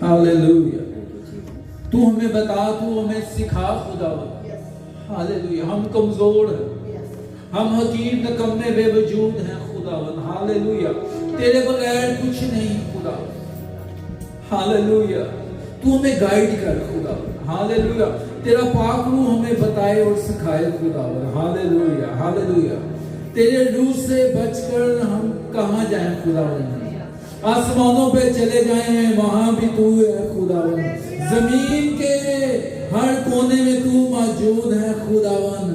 Hallelujah. तू हमें बता, तू हमें सिखा खुदावन। हालेलुया। हम कमजोर हैं, हम हकीर निकम्मे बेवजूद हैं खुदावन। हालेलुया। तेरे बगैर कुछ नहीं खुदावन। हालेलुया। तू हमें गाइड कर खुदावन। हालेलुया। तेरा पाक रूह हमें बताए और सिखाए खुदावन। हालेलुया। हालेलुया। तेरे रूह से बचकर हम कहां जाएं खुदावन? आसमानों पे चले जाएं, वहां भी तू है खुदावन। जमीन के हर कोने में तू मौजूद है खुदावन।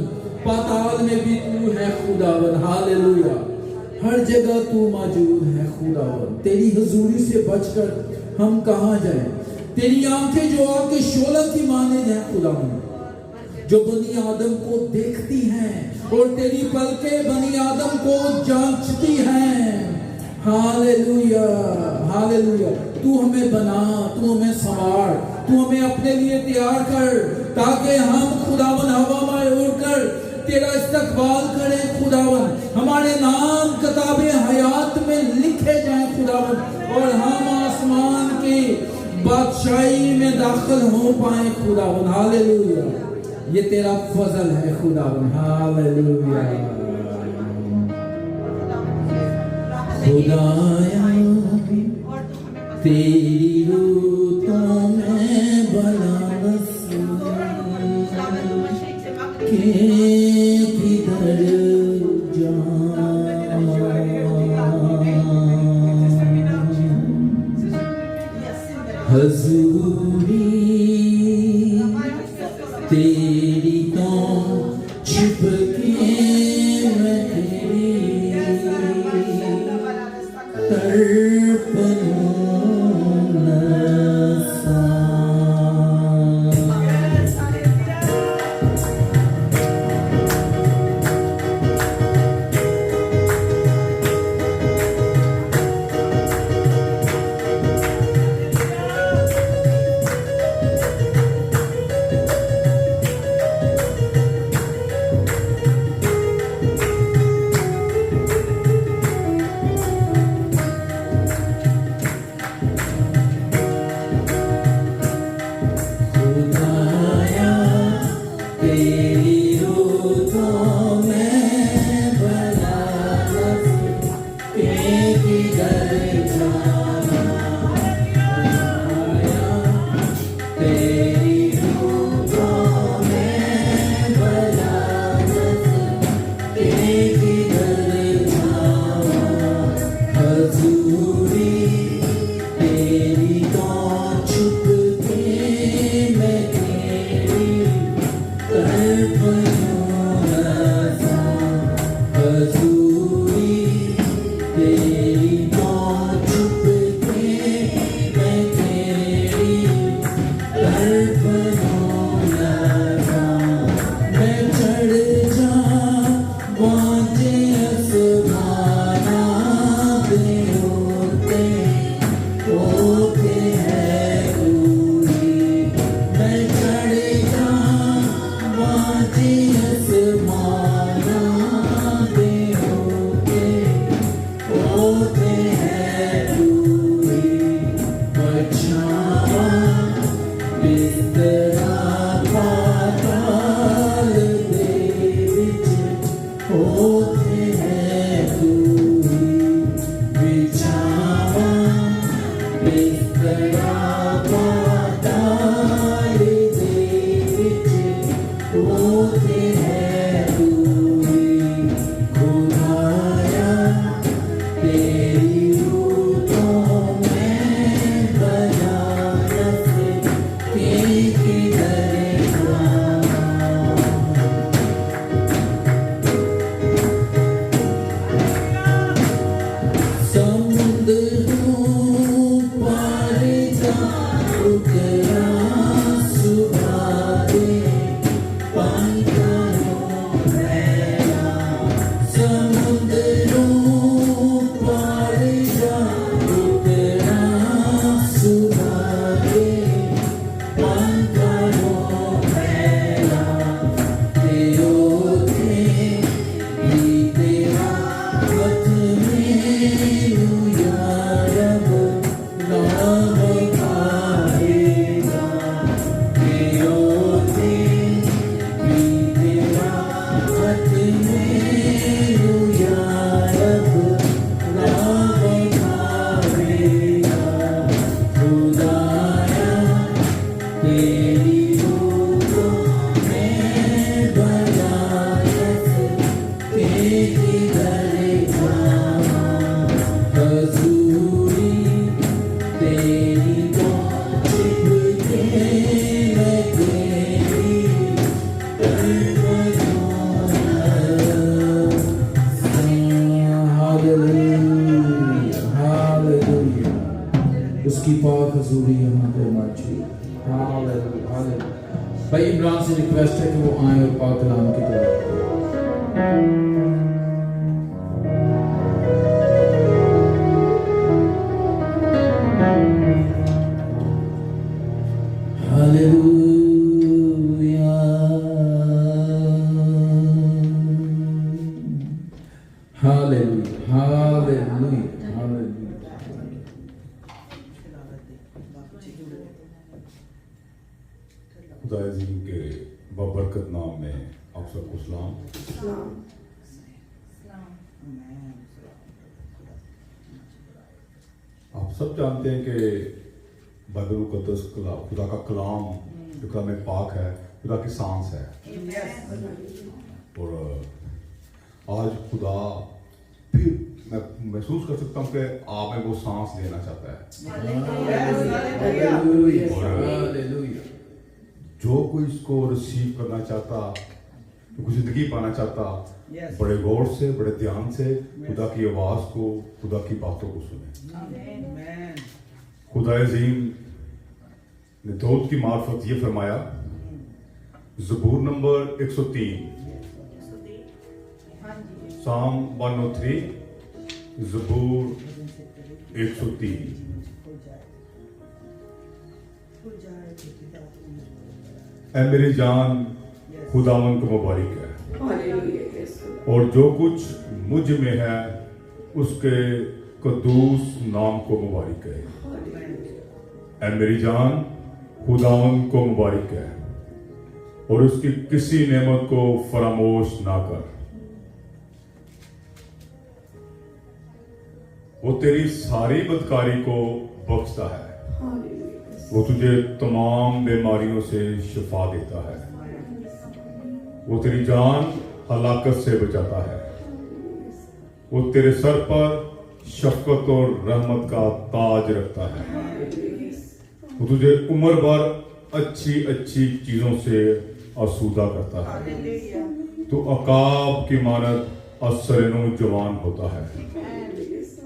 पाताल में भी तू है खुदावन। हालेलुया। हर जगह तू मौजूद है खुदावन। तेरी हुजूरी से बचकर हम कहां जाएं? तेरी आंखें जो आके शोला की माने हैं खुदावन, जो बनी आदम को देखती हैं, और तेरी पलकें बनी आदम को जांचती हैं। हालेलुया। हालेलुया। तू हमें बना, तू हमें संवार, तू हमें अपने लिए तैयार कर, ताकि हम खुदावन हवा में उड़कर तेरा इस्तकबाल करें खुदावन। हमारे नाम किताबे हयात में लिखे जाएं खुदावन, और हम आसमान की बादशाही में दाखिल हो पाए खुदावन। हालेलुया। ये तेरा फजल है खुदावन। हालेलुया। खुदाया तेरी रूह तो मैं बलावस के किधर जाऊं? हुजूरी तेरी तो छिप के मैं तेरी तड़पनूं नसा। भाई इमरान से रिक्वेस्ट है कि वो आए और पाक कलाम की तरफ हालेलुया हालेलुया हालेलुया हालेलुया। खुदा अज़ीम के बबरकत नाम में आप सबको सलाम। आप सब जानते हैं कि बाइबल मुक़द्दस खुदा का कलाम जो कलाम पाक है, खुदा की सांस है। और आज खुदा फिर मैं महसूस कर सकता हूँ कि आप में वो सांस लेना चाहता है। हालेलुया। जो कोई इसको रिसीव करना चाहता, जो कोई जिंदगी पाना चाहता, बड़े गौर से, बड़े ध्यान से खुदा की आवाज को, खुदा की बातों को सुने। खुदा अज़ीम ने दाऊद की मार्फत ये फरमाया, ज़बूर नंबर 103, साम 103, ज़बूर 103। ऐ मेरी जान खुदावन को मुबारक है, और जो कुछ मुझ में है उसके कदूस नाम को मुबारक है। ऐ मेरी जान खुदावन को मुबारक है, और उसकी किसी नेमत को फरामोश ना कर। वो तेरी सारी बदकारी को बख्शता है, वो तुझे तमाम बीमारियों से शिफा देता है, वो तेरी जान हलाकत से बचाता है, वो तेरे सर पर शफकत और रहमत का ताज रखता है, वो तुझे उम्र भर अच्छी अच्छी चीजों से आसूदा करता है। तो अकाब की मानद असरनो जवान होता है।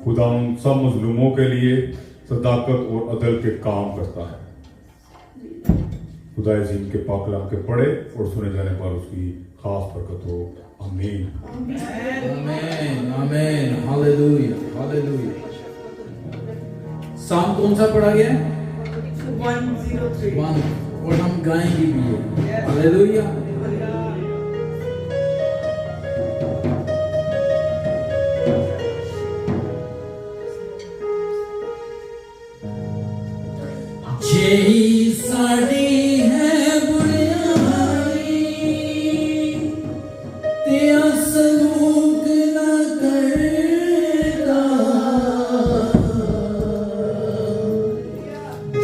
खुदा उन सब मजलूमों के लिए सदाकत और अदल के काम करता है। खुदा अज़ीम के पाक कलाम के पढ़े और सुने जाने पर उसकी खास बरकत हो। आमीन आमीन आमीन। Hallelujah hallelujah. साम कौन सा पढ़ा गया? 103। और हम गाएंगे भी ये। हालेलुया। यही साड़ी है बुराई, तेरा सलूक ना करता।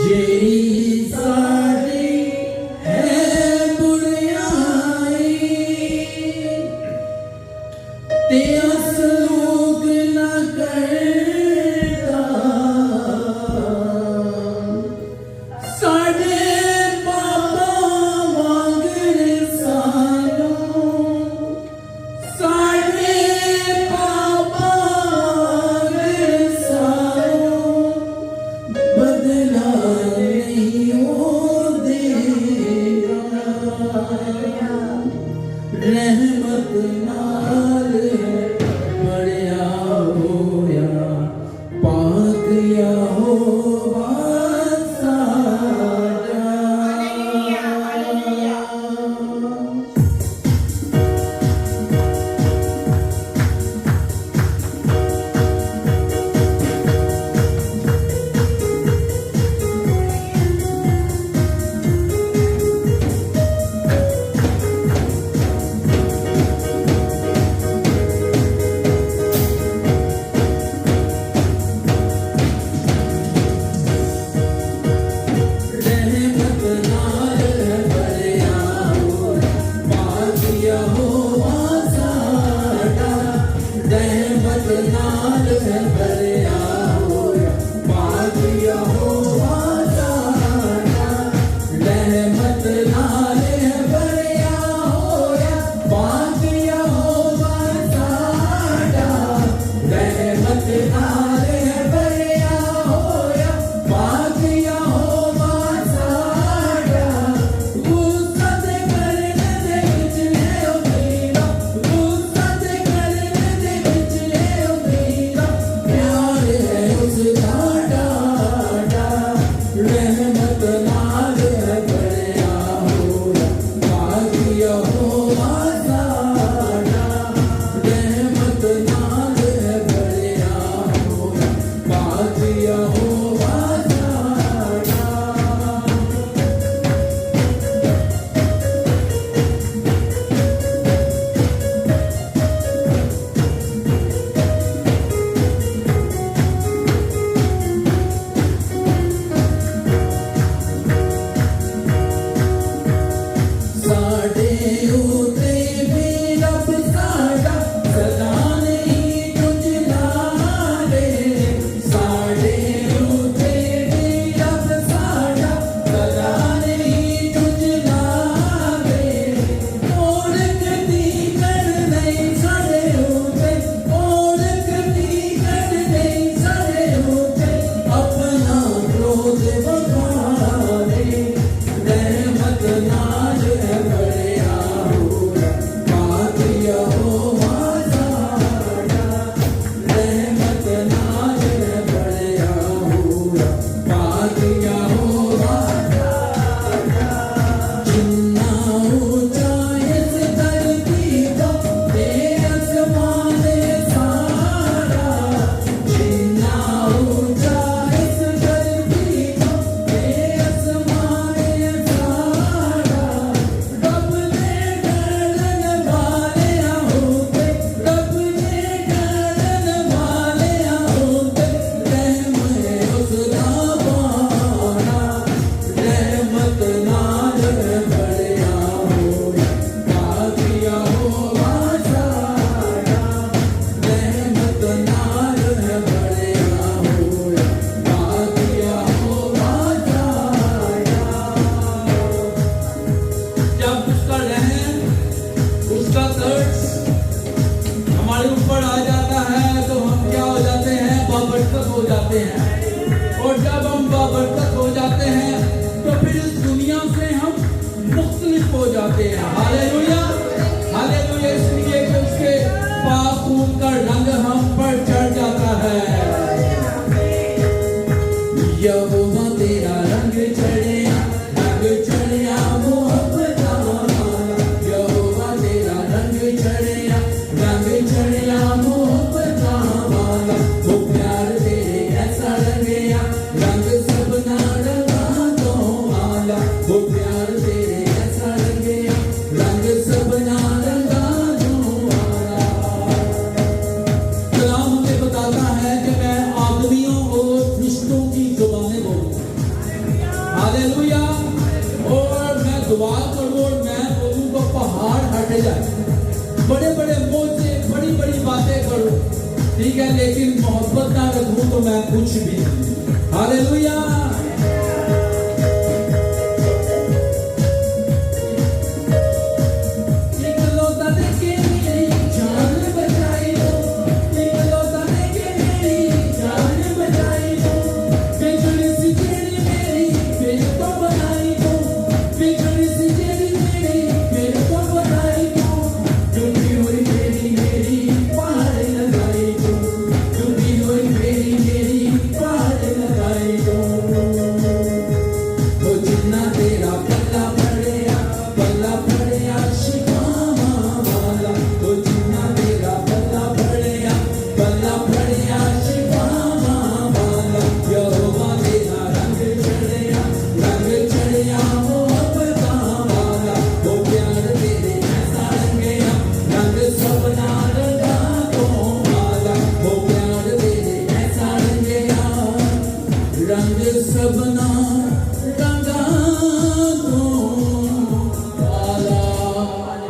यही साड़ी है बुराई, तेरा सलूक ना करता। रहमत नाल बड़या होया पाक यहोवा साजा। जाते हैं। और जब हम बाबरकत हो जाते हैं तो फिर इस दुनिया से हम मुख्तलिफ हो जाते हैं। Hallelujah, hallelujah. इसलिए कि उसके पाक खून का रंग हम पर चढ़ जाता है। यहोवा तेरा रंग चढ़िया, रंग चढ़िया मोहब्बत वाला। यहोवा तेरा रंग चढ़िया, रंग चढ़िया मोहब्बत वाला। वो प्यार तेरे ऐसा रंगया, रंग सबना रंगा दो वाला। वो प्यार तेरे ऐसा रंगया, रंग सबना रंगा दो वाला। कलाम हमें बताता है कि मैं आदमियों और फरिश्तों की जुबानें बोलूं। हालेलुया। और मैं दुआ करूं और मैं बोलूं तो पहाड़ हट जाए। बड़े बड़े मुंह से बड़ी बड़ी बातें करूं, ठीक है, लेकिन मोहब्बत ना रखूं तो मैं कुछ भी नहीं। हालेलुया।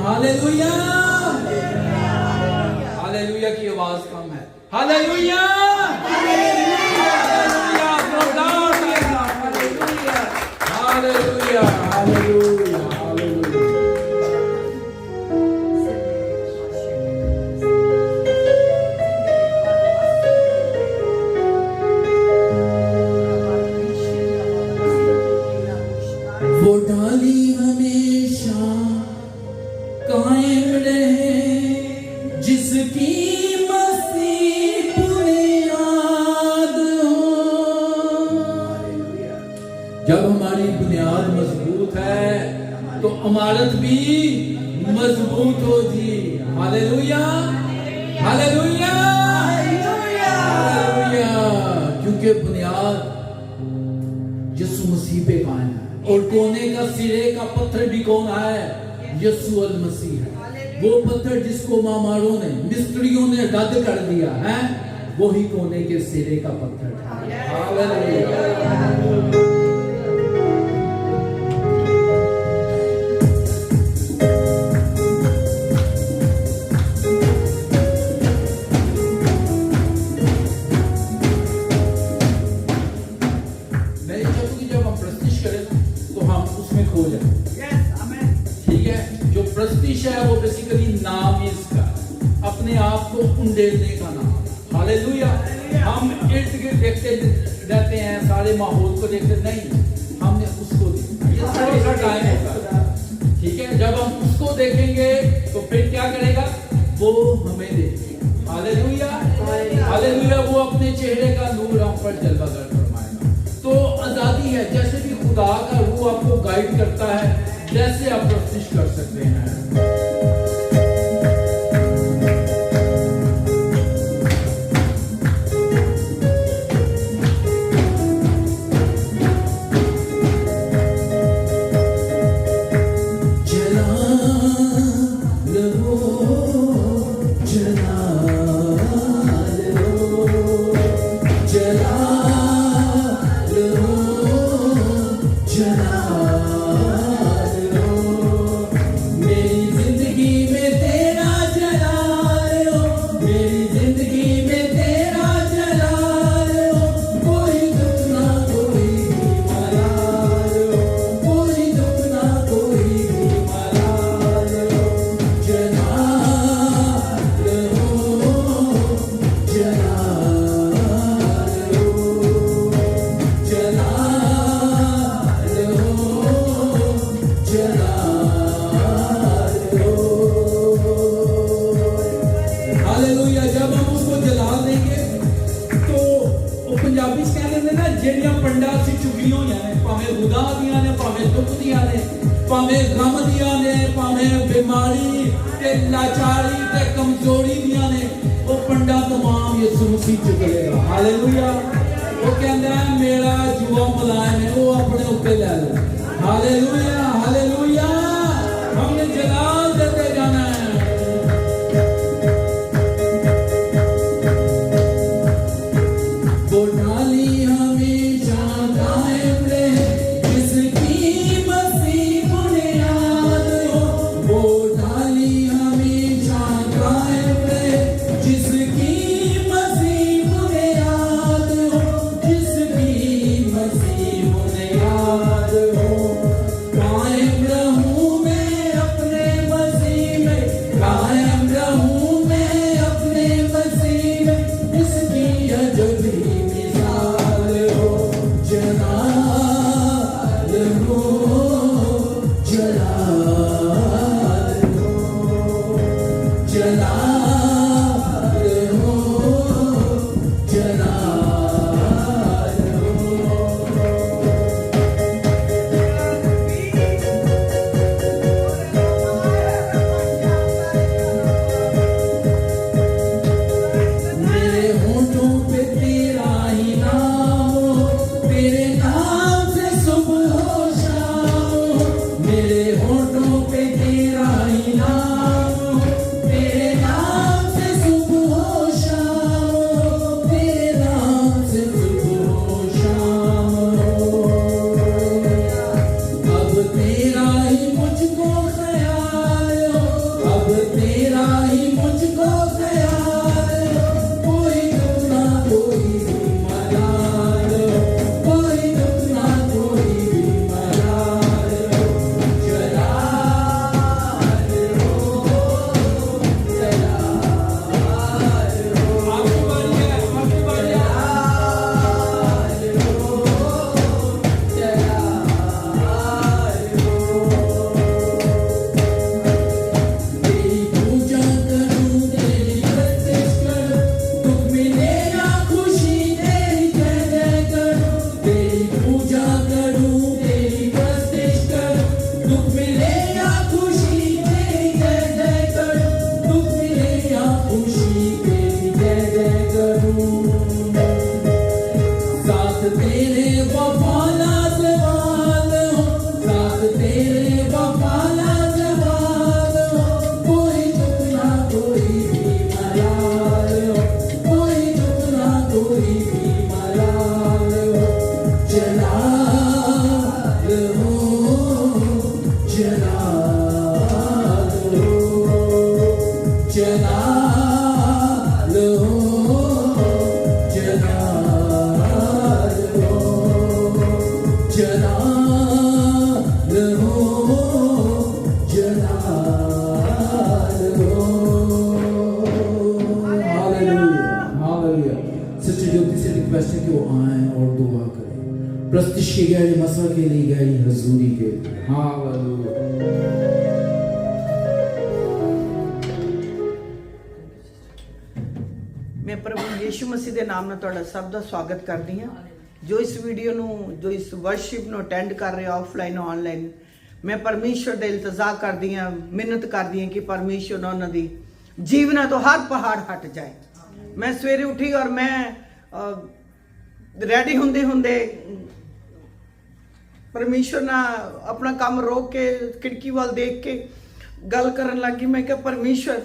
हालेलुया, हालेलुया की आवाज कम है। Hallelujah, hallelujah, hallelujah, hallelujah, hallelujah. वो डाली हमेशा कायम रहे जिसकी मसीह बुनियाद हो। जब हमारी बुनियाद मजबूत है तो इमारत भी मजबूत होगी। Hallelujah, hallelujah, hallelujah. क्योंकि बुनियाद यीशु मसीह पे कायम है। और कोने का सिरे का पत्थर भी कौन है? यीशु अल मसीह है। वो पत्थर जिसको मामारों ने, मिस्त्रियों ने रद्द कर दिया है, वही कोने के सिरे का पत्थर है। हालेलुया। है वो बेसिकली नाम ही इसका, अपने आप को उंडेलने का नाम। हालेलुया। हम इर्द गिर्द देखते रहते हैं, सारे माहौल को देखते नहीं, हमने उसको देखा। ये थोड़ा सा टाइम होगा, ठीक है। जब हम उसको देखेंगे तो फिर क्या करेगा? वो हमें देखेगा। Hallelujah, hallelujah. वो अपने चेहरे का नूर हम पर जलवा कर फरमाएगा। तो आजादी है, जैसे भी खुदा का रूह आपको गाइड करता है, जैसे आप प्रस्तुत कर सकते हैं। पंडा से चुगियां हुई ने, भावें रुदा दियां ने, भावें दुख दियां ने, भावें गम दियां ने, भावें बीमारी ते लाचारी ते कमजोरी दियां ने, वो पंडा तमाम यीशु मसीह चुक लेगा। हालेलुया। वो कहता है मेरा जुआ मुलायम है, वो अपने ऊपर ले लो। Hallelujah hallelujah. हमने जलाल देते जाना है। वो डाली हमेशा कायम रहे, जिसकी मसीह बुनियाद हो। वो डाली हमेशा कायम रहे, जिसकी मसीह बुनियाद हो, जिसकी मसीह बुनियाद हो। कायम रहूं मैं अपने मसीह में, कायम रहूं मैं अपने मसीह में, इसकी अजबी मिसाल हो। जलाल हो, जलाल हो, जलाल हो, जलाल हो। मेरे होठों पे तेरा ही नाम हो, तेरे नाम से सुबह हो शाम हो। मेरे होठों पे तेरा ही नाम हो, तेरे नाम से सुबह हो शाम हो, तेरे नाम से सुबह हो शाम हो। अब तेरा ही मुझको ख्याल हो, अब तेरा ही मुझको ख्याल हो। कोई दुख ना कोई भी मलाल हो, कोई दुख ना कोई भी मलाल हो। जलाल हो, जलाल हो। आपकी बारी है, आपकी बारी है। जलाल हो, जलाल हो। तेरी पूजा करूं, तेरी प्रस्तुति करूं, दुख मिले या खुशी तेरी जय जय करूं। तेरी पूजा करूं, तेरी प्रस्तुति करूं, दुख मिले या खुशी तेरी जय जय करूं, दुख मिले या खुशी तेरी जय जय करूं। साथ तेरे वफाला जवाल हो, साथ तेरे वफाला जवाल हो। कोई दुख ना कोई भी मलाल हो, कोई दुख ना कोई भी मलाल हो। जलाल हो, जलाल हो, जलाल हो, जलाल हो, जलाल हो, जलाल हो। Hallelujah hallelujah. सिस्टर ज्योति से रिक्वेस्ट है कि वो आए और दुआ करें, प्रस्तिश की गई मसा के लिए गई हजूरी के लिए। हालेलुया। मैं प्रभु यीशु मसीह के नाम ਨਾਲ ਤੁਹਾਡਾ ਸਭ ਦਾ ਸਵਾਗਤ ਕਰਦੀ ਹਾਂ। ਜੋ ਇਸ ਵੀਡੀਓ ਨੂੰ, ਜੋ ਇਸ ਵਰਸ਼ਿਪ ਨੂੰ ਅਟੈਂਡ ਕਰ ਰਹੇ ਆਫਲਾਈਨ ਆਨਲਾਈਨ, ਮੈਂ ਪਰਮੇਸ਼ਵਰ ਦਾ ਇਲਤਜਾ ਕਰਦੀ ਹਾਂ, ਮਿਹਨਤ ਕਰਦੀ ਹਾਂ ਕਿ ਪਰਮੇਸ਼ਵਰ ਉਹਨਾਂ ਦੀ ਜੀਵਨਾਂ ਤੋਂ ਹਰ ਪਹਾੜ ਹਟ ਜਾਏ। ਮੈਂ ਸਵੇਰੇ ਉੱਠੀ ਔਰ ਮੈਂ ਰੈਡੀ ਹੁੰਦੇ ਹੁੰਦੇ परमेश्वर ना अपना काम रोक के खिड़की वाल देख के गल करन लगी। मैं क्या परमेश्वर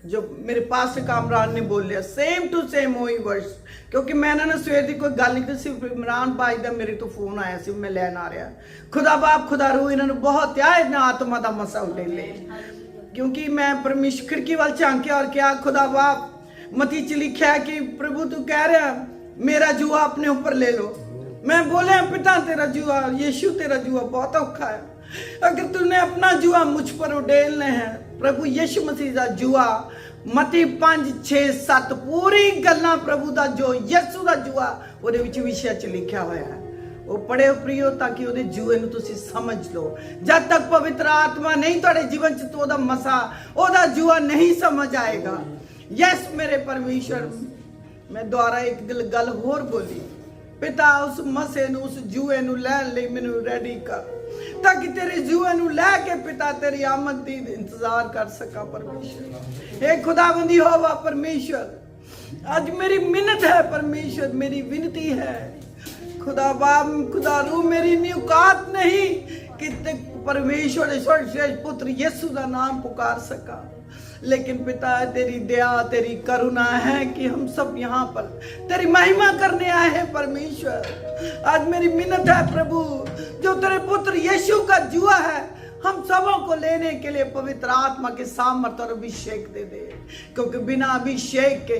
जो मेरे पास से कामरान ने बोलिया सेम टू सेम वही वर्ष, क्योंकि मैं ना सवेर की कोई गल नहीं की, सिर्फ इमरान भाई का मेरे तो फोन आया सी, मैं लैन आ रहा खुदा बाप खुदा रू इन्होंने बहुत आ इन्हें आत्मा का मसा ले ले, क्योंकि मैं परमेश्वर खिड़की वाल झांकिया और क्या खुदा बाप मती च लिखा कि प्रभु तू कह रहा मेरा जुआ अपने ऊपर ले लो। मैं बोले पिता तेरा जुआ, यीशु तेरा जुआ बहुत औखा है, अगर तूने अपना जुआ मुझ पर उडेलना है। प्रभु यीशु मसीह का जुआ मती 5, 6, 7 पूरी गल्लां प्रभु का जो यीशु का जुआ ਉਹਦੇ ਵਿੱਚ ਵਿਸ਼ੇ ਚ ਲਿਖਿਆ ਹੋਇਆ ਹੈ। ਉਹ ਪੜ੍ਹਿਓ ਪ੍ਰਿयो ताकि ਉਹਦੇ ਜੂਏ ਨੂੰ ਤੁਸੀਂ ਸਮਝ ਲਓ। जब तक पवित्र आत्मा नहीं ਤੁਹਾਡੇ जीवन ਚ तो ਉਹਦਾ ਮਸਾ ਉਹਦਾ जुआ नहीं समझ आएगा। यस मेरे परमेश्वर, मैं दोबारा एक गल होर बोली, पिता उस मसे नू उस जूए नू लैन लई मैनू रेडी कर, ताकि तेरे जुए नू लैके पिता तेरी आमद दी इंतजार कर सका परमेश्वर। हे खुदाबंदी होवा परमेश्वर, आज मेरी मिन्नत है परमेश्वर, मेरी विनती है खुदा बाप खुदा रू, मेरी औकात नहीं कि परमेश्वर सर्वश्रेष्ठ पुत्र यीशु का नाम पुकार सका, लेकिन पिता तेरी दया तेरी करुणा है कि हम सब यहाँ पर तेरी महिमा करने आए हैं परमेश्वर। आज मेरी मिन्नत है प्रभु, जो तेरे पुत्र यीशु का जुआ है हम सबों को लेने के लिए पवित्र आत्मा के सामर्थ और अभिषेक दे दे, क्योंकि बिना अभिषेक के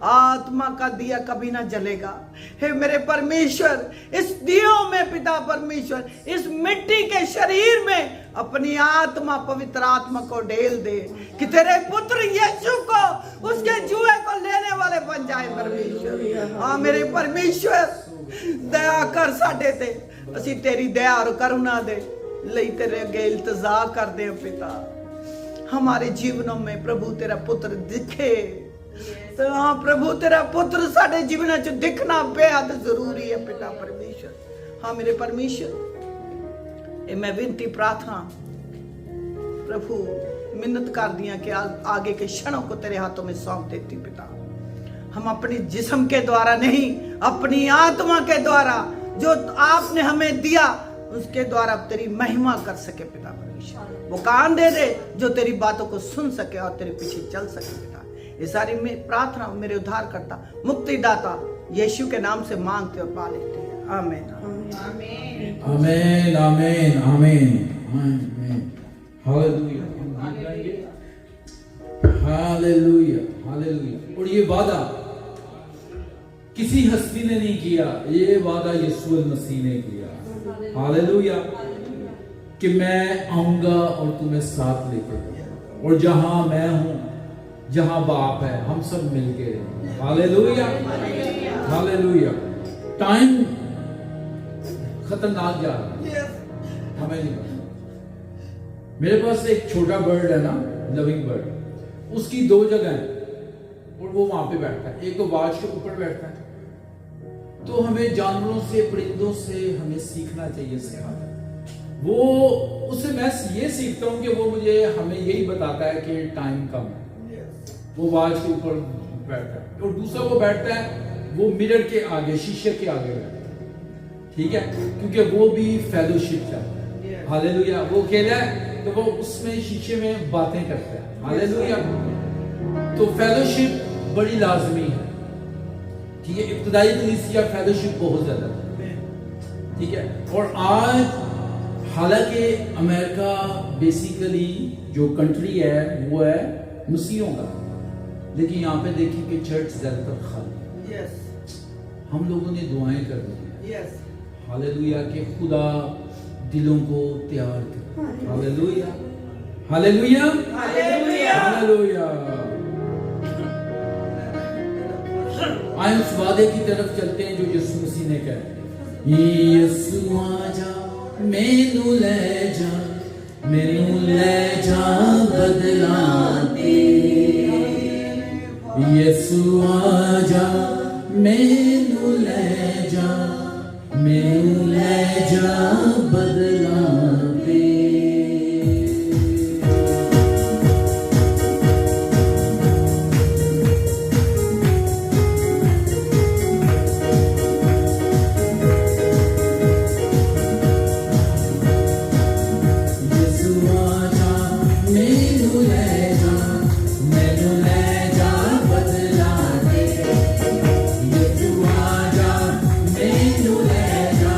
आत्मा का दिया कभी ना जलेगा। हे मेरे परमेश्वर, इस दियों में पिता परमेश्वर, इस मिट्टी के शरीर में अपनी आत्मा पवित्र आत्मा को ढेल दे कि तेरे पुत्र यीशु को उसके जुए को लेने वाले बन जाए परमेश्वर। हाँ मेरे परमेश्वर, दया कर साडे ते, असी तेरी दया और करुणा दे लई तेरे अगे इल्तजा कर दे पिता। हमारे जीवनों में प्रभु तेरा पुत्र दिखे, तो हाँ प्रभु तेरा पुत्र साडे जीवन च दिखना बेहद जरूरी है पिता परमेश्वर। हाँ मेरे परमेश्वर, ये मैं विनती प्रार्थना प्रभु मिन्नत कर दिया कि आगे के क्षणों को तेरे हाथों में सौंप देती पिता। हम अपने जिस्म के द्वारा नहीं, अपनी आत्मा के द्वारा जो आपने हमें दिया उसके द्वारा तेरी महिमा कर सके पिता परमेश्वर। वो कान दे दे जो तेरी बातों को सुन सके और तेरे पीछे चल सके पिता। ये सारी प्रार्थना मेरे उद्धार करता मुक्तिदाता यीशु के नाम से मांगते और पा लेते हैं। आमीन आमीन आमीन आमीन आमीन। Hallelujah hallelujah. और ये वादा किसी हस्ती ने नहीं किया, ये वादा यीशु मसीह ने किया। हालेलुया, कि मैं आऊंगा और तुम्हें साथ लेकर, और जहां मैं हूं जहां बाप है हम सब मिलके रहेंगे। Hallelujah hallelujah. टाइम खतरनाक जा रहा है, हमें नहीं पता। मेरे पास एक छोटा बर्ड है ना, लविंग बर्ड, उसकी दो जगह है और वो वहां पे बैठता है। एक तो बाज के ऊपर बैठता है। तो हमें जानवरों से परिंदों से हमें सीखना चाहिए, सिखाना। वो उससे मैं ये सीखता हूँ कि वो मुझे हमें यही बताता है कि टाइम कम है। वो बाज के ऊपर बैठता है और दूसरा वो बैठता है वो मिरर के आगे, शीशे के आगे बैठता है, ठीक है, क्योंकि वो भी फेलोशिप चाहता है। हालेलुया। वो अकेला है तो वो उसमें शीशे में बातें करता है। हालेलुया। तो फेलोशिप बड़ी लाजमी है, ठीक है। इब्तिदाई कलीसिया फेलोशिप बहुत ज्यादा है, ठीक है। और आज हालांकि अमेरिका बेसिकली जो कंट्री है वो है मसीहों का, लेकिन यहाँ पे देखिए कि चर्च ज्यादातर खाली है। हम लोगों ने दुआएं कर दी है। हालेलुया कि खुदा दिलों को तैयार करे। Hallelujah hallelujah hallelujah hallelujah. आए उस वादे की तरफ चलते हैं जो यीशु मसीह ने कहा, यीशु आजा मैनू ले जा, मैनू ले जा बदला दे। यीशु आजा मैनू ले जा, मैनू ले जा बदला दे। ले जा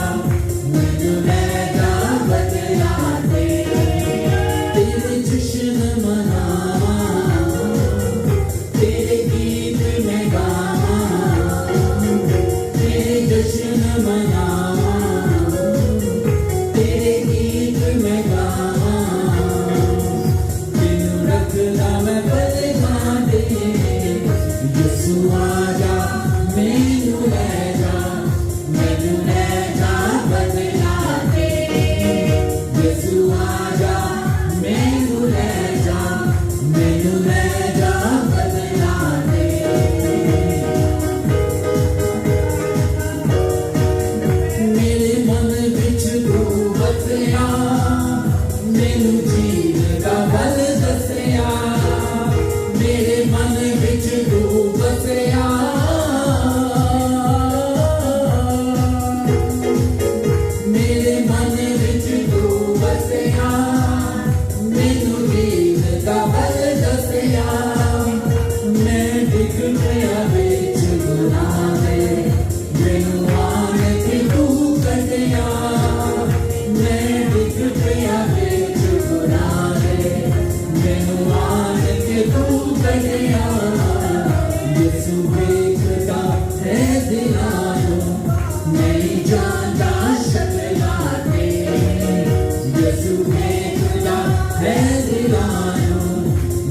है दीवानो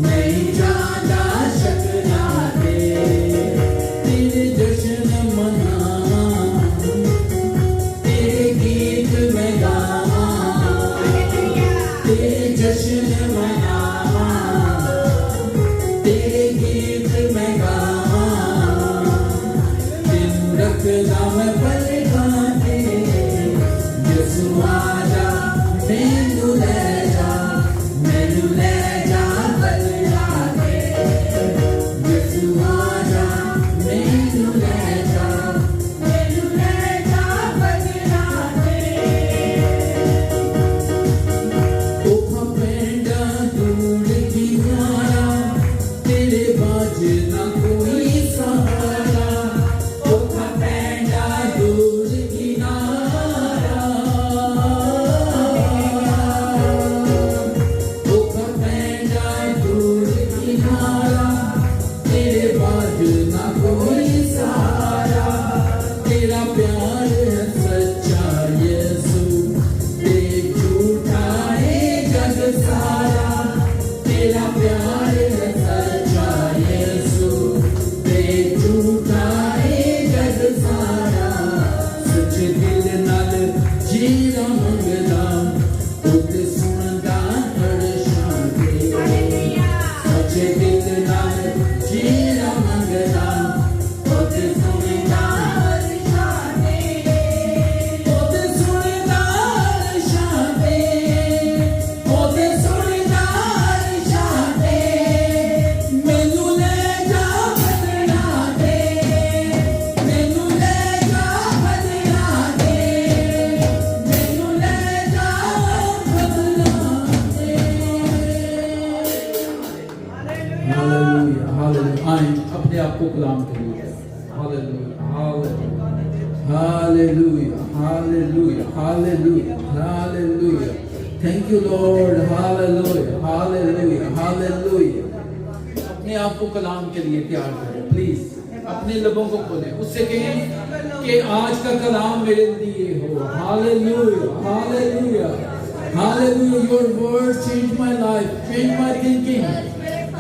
नहीं जाता शकना दे तेरे जश्न मनावा तेरे गीत में गावा तेरे जश्न मनावा तेरे गीत में गावा दिन रखदा मैं पलकाने यसु आजा मैनू ले जा बदला दे यसु आजा मैनू ले जा बदला दे ओखा पेंडा दूर किनारा तेरे बाज ना कोई सहारा ओखा पेंडा दूर किनारा ओखा पेंडा दूर किनारा तेरे बाज ना कोई सहारा तेरा प्यार है सच्चा यीशु ते झूठा है जग सारा तेरा प्यार है सच्चा यीशु ते झूठा है जग सारा सच दिल नाल जीना मंगदा उते सुनदा हर शांति सच दिल नाल जीना मंगदा उते सुनदा हर शांति उते सुनदा हर शांति उते सुनदा हर शांति मैनू ले जा बदला दे मैनू ले जा बदला दे मैनू ले जा बदला दे हालेलुया हालेलुया आए अपने आप को कलाम करिए hallelujah hallelujah hallelujah hallelujah hallelujah thank you Lord hallelujah hallelujah hallelujah अपने आप को कलाम के लिए तैयार करें प्लीज अपने लबों को खोलें उससे कहें कि आज का कलाम मेरे लिए हो hallelujah hallelujah hallelujah your word change my life change my thinking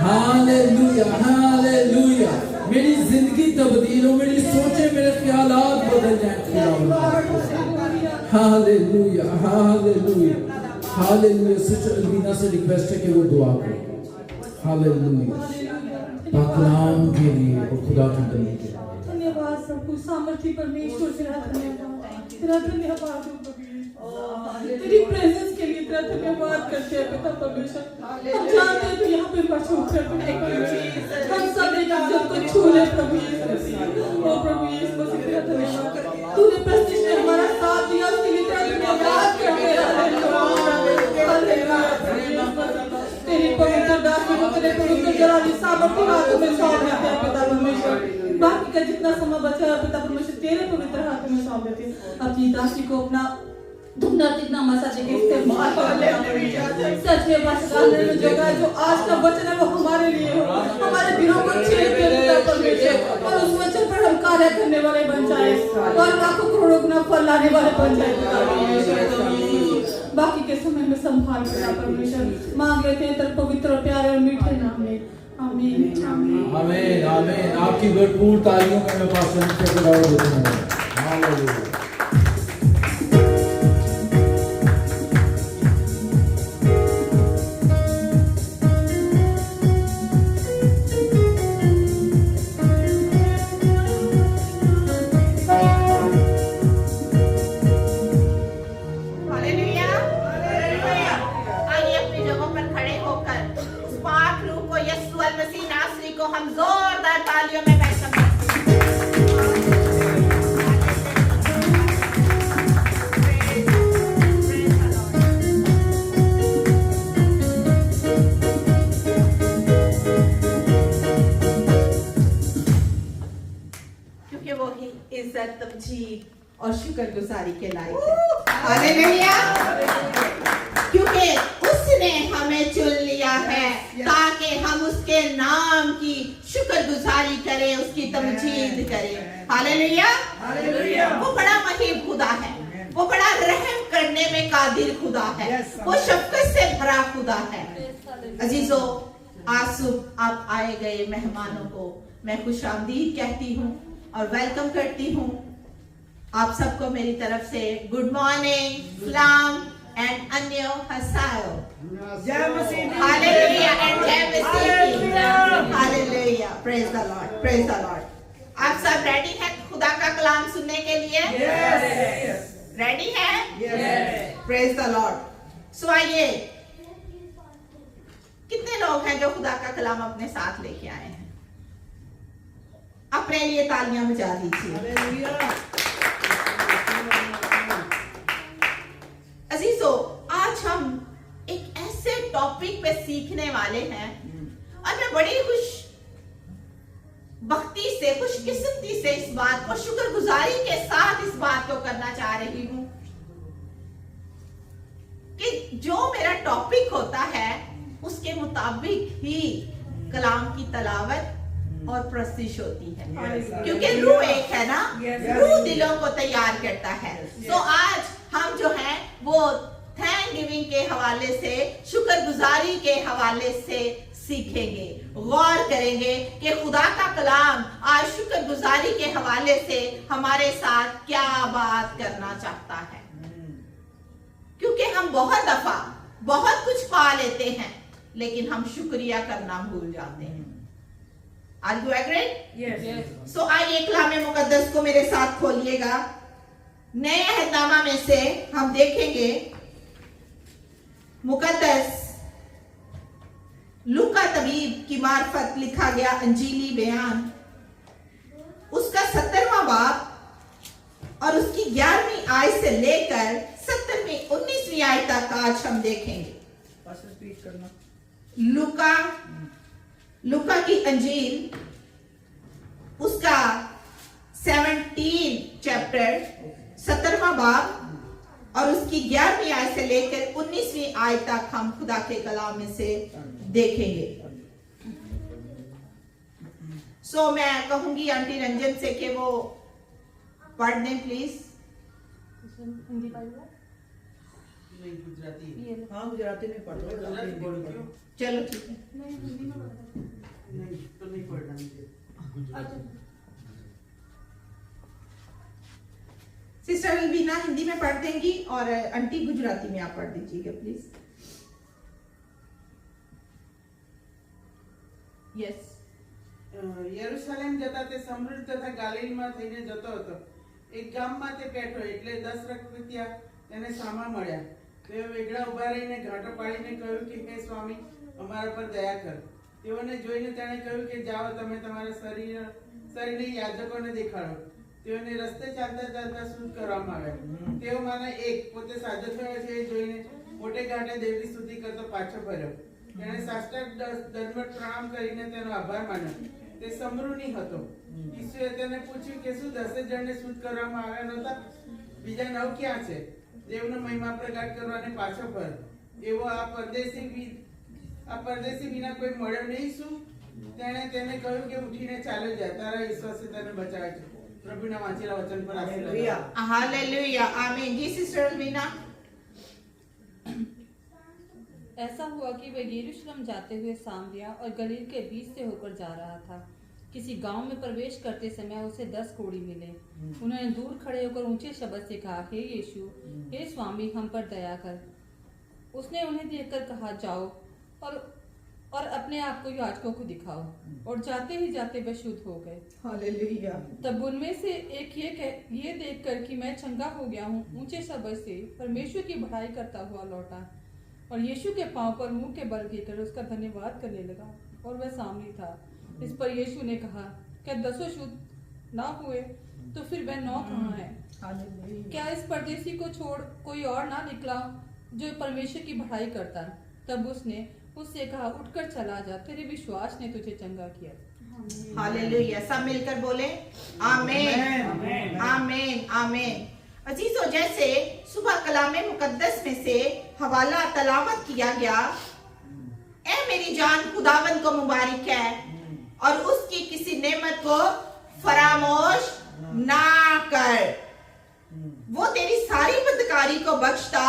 hallelujah hallelujah मेरी जिंदगी तब्दील हो मेरी सोचें मेरे ख्यालात बदल जाएं hallelujah hallelujah hallelujah sister Alvina से रिक्वेस्ट है कि वो दुआ करें हालेलुया पाकलाम के लिए और खुदा की बंदगी के लिए धन्यवाद सब कुछ सामर्थ्य परमेश्वर तेरा धन्यवाद हो तेरी प्रेजेंस के लिए तेरा धन्यवाद करते हैं पिता परमेश्वर हम जानते हैं तू यहाँ पे मौजूद है हम सब एक जब को छू ले प्रभु यीशु मसीह ओ प्रभु यीशु मसीह तेरा धन्यवाद तूने प्रस्तिश ने हमारा साथ दिया उसके लिए तेरा धन्यवाद करते हैं तेरी पवित्र दास को तेरे पवित्र जलाली सामर्थ्य हाथों में सौंप देते हैं पिता परमेश्वर बाकी का जितना समय बचा है पिता परमेश्वर तेरे पवित्र हाथों में सौंप देते हैं अपनी दासी को अपना दुगना तिगना मसा देके इस्तेमाल कर सच में बस गाने में जगह जो आज का वचन है वो हमारे लिए हो हमारे दिलों को छेद दे पिता परमेश्वर और उस वचन पर हम कार्य करने वाले बन जाए और लाखों करोड़ों गुना फल लाने वाले बन जाए पिता परमेश्वर बाकी के समय में संभाल पिता परमेश्वर मांग लेते हैं तेरे पवित्र और प्यारे और मीठे नाम में आमीन आमीन आमीन आमीन आपकी भरपूर तालियों में मैं पास के बराबर देता हूं हालेलुया हम जोरदार तालियों में वेलकम करते क्योंकि वो ही इज्जत तमजीद और शुक्रगुजारी के लायक है हालेलुया क्योंकि उसने हमें चुन लिया है ताकि हम उसके नाम की शुक्रगुजारी करें उसकी तमजीद करें हालेलुया वो बड़ा महीब खुदा है वो बड़ा रहम करने में कादिर खुदा है, वो शफकत से भरा खुदा है। अजीजों, आज सुबह आप आए गए मेहमानों को मैं खुशामदीद कहती हूँ और वेलकम करती हूँ। आप सबको मेरी तरफ से गुड मॉर्निंग, सलाम एंड अन्यो हसायो। जय मसीह। हालेलुया एंड जय मसीह। Hallelujah, praise the Lord, praise the Lord. आप सब रेडी हैं खुदा का कलाम सुनने के लिए? यस। रेडी हैं? Yes. Praise the Lord. So आइए, कितने लोग हैं जो खुदा का कलाम अपने साथ लेके आए हैं? अपने लिए तालियां बजा दीजिए। हालेलुया। अजीजों, आज हम एक ऐसे टॉपिक पे सीखने वाले हैं और मैं बड़ी भक्ति से, खुशकिस्मती से इस बात को, शुक्रगुजारी के साथ इस बात को करना चाह रही हूं कि जो मेरा टॉपिक होता है उसके मुताबिक ही कलाम की तलावत और प्रस्तुति होती है, क्योंकि रूह एक है ना, रूह दिलों को तैयार करता है। तो आज हम जो है वो थैंक गिविंग के हवाले से, शुक्रगुजारी के हवाले से सीखेंगे, गौर करेंगे कि खुदा का कलाम आज शुक्रगुजारी के हवाले से हमारे साथ क्या बात करना चाहता है। क्योंकि हम बहुत दफा बहुत कुछ पा लेते हैं लेकिन हम शुक्रिया करना भूल जाते हैं। Are you agreed? Yes. So आइए कलाम मुकद्दस को मेरे साथ खोलिएगा। नए अहदनामा में से हम देखेंगे मुकद्दस लूका तबीब की मार्फत लिखा गया अंजीली बयान, उसका 17वां बाब और उसकी 11वीं आयत से लेकर 17वीं 19वीं आयत तक आज हम देखेंगे। लूका की अंजील उसका 17 चैप्टर 17वां बाब और उसकी 11वीं आयत से लेकर 19वीं आयत तक हम खुदा के कलाम में से देखेंगे। सो मैं कहूंगी आंटी रंजन से कि वो पढ़ दें प्लीज। हिंदी बाइबल? नहीं, गुजराती। हाँ, गुजराती में पढ़ लो। चलो ठीक है। नहीं, हिंदी में बता। नहीं तो नहीं पढ़ना मुझे। सिस्टर अलवीना हिंदी में पढ़ देंगी और आंटी गुजराती में आप पढ़ दीजिएगा प्लीज। यस। યરુશલેમ જતા તે સમૃદ્ધ તથા ગાલિલમાં થઈને જતો હતો। એક ગામમાં તે પેઠો એટલે 10 રખપિયા તેને સામા મળ્યા। તેઓ વેગળા ઊભા રહીને ઘાટો પાડીને કહ્યું કે હે સ્વામી, અમારા પર દયા કર। તેઓને જોઈને તેણે કહ્યું કે જાઓ, તમે તમારા શરીરને યાજકોને દેખાડો। તેઓને રસ્તે ચાલતા ચાલતા શુદ્ધ કરવામાં આવ્યા। તેઓમાંના એક પોતે સાજો થયો છે એ જોઈને મોટે ઘાટે દેવની સ્તુતિ કરતો પાછો ફર્યો। તેણે સાષ્ટાંગ દંડવત પ્રણામ કરીને તેનો આભાર માન્યો। તે સમૃની હતો। ઈસુએ તેને પૂછ્યું કે શું 10 જણને શુદ્ધ કરવામાં આવ્યા નહોતા? બીજા 9 ક્યાં છે? દેવનો મહિમા પ્રગટ કરવાને પાછો ફર। એવો આ પરદેશી વિના કોઈ મળ્યો નહીં શું? તેણે તેને કહ્યું કે ઉઠીને ચાલ્યો જા, તારા વિશ્વાસે તને બચાવે છે। પ્રભુના વાંચેલા વચન પર આશીર્વાદ। हालेलुया, आमीन। जी सिस्टर अलवीना। ऐसा हुआ कि वह यरूशलेम जाते हुए सामरिया और गलील के बीच से होकर जा रहा था। किसी गांव में प्रवेश करते समय उसे 10 कोढ़ी मिले। उन्होंने दूर खड़े होकर ऊंचे शब्द से कहा, हे यीशु, हे स्वामी, हम पर दया कर। उसने उन्हें देखकर कहा, जाओ और अपने आप को याजकों को दिखाओ। और जाते ही जाते वे शुद्ध हो गए। हालेलुया। तब उनमें से एक ये देखकर कि मैं चंगा हो गया हूँ, ऊंचे शब्द से परमेश्वर की बढ़ाई करता हुआ लौटा और यीशु के पांव पर मुंह के बल गिरकर उसका धन्यवाद करने लगा। और वह सामरी था। इस पर यीशु ने कहा, क्या 10 शुद्ध ना हुए तो फिर वह 9 कहाँ है? क्या इस परदेसी को छोड़ कोई और ना निकला जो परमेश्वर की बढ़ाई करता? तब उसने उससे कहा, उठकर चला जा, तेरे विश्वास ने तुझे चंगा किया। हालेलुया। सब मिलकर बोले आमीन, आमीन, आमीन। अजीजों, जैसे सुबह कलामे मुकद्दस में से हवाला तलावत किया गया, ए मेरी जान खुदावन को मुबारक है और उसकी किसी नेमत को फरामोश ना कर। वो तेरी सारी बदकारी को बख्शता,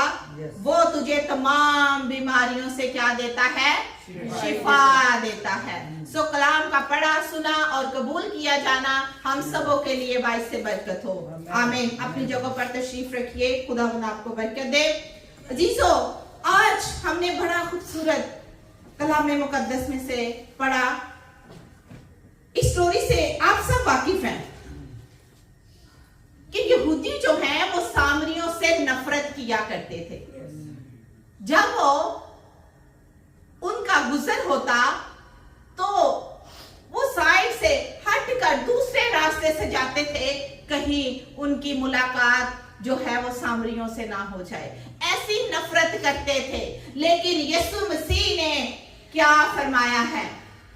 वो तुझे तमाम बीमारियों से क्या देता है? शिफा देता है। सो कलाम का पढ़ा, सुना और कबूल किया जाना हम सबों के लिए बाइस से बरकत हो। आमीन। अपनी जगह पर तशरीफ रखिए, खुदा आपको बरकत दे। अजीजों, आज हमने बड़ा खूबसूरत कलाम मुकद्दस में से पढ़ा। इस स्टोरी से आप सब वाकिफ हैं कि यहूदी जो हैं वो सामरियों से नफरत किया करते थे। जब उनका गुजर होता तो वो साइड से हटकर दूसरे रास्ते से जाते थे, कहीं उनकी मुलाकात जो है वो सामरियों से ना हो जाए, ऐसी नफरत करते थे। लेकिन यीशु मसीह ने क्या फरमाया है?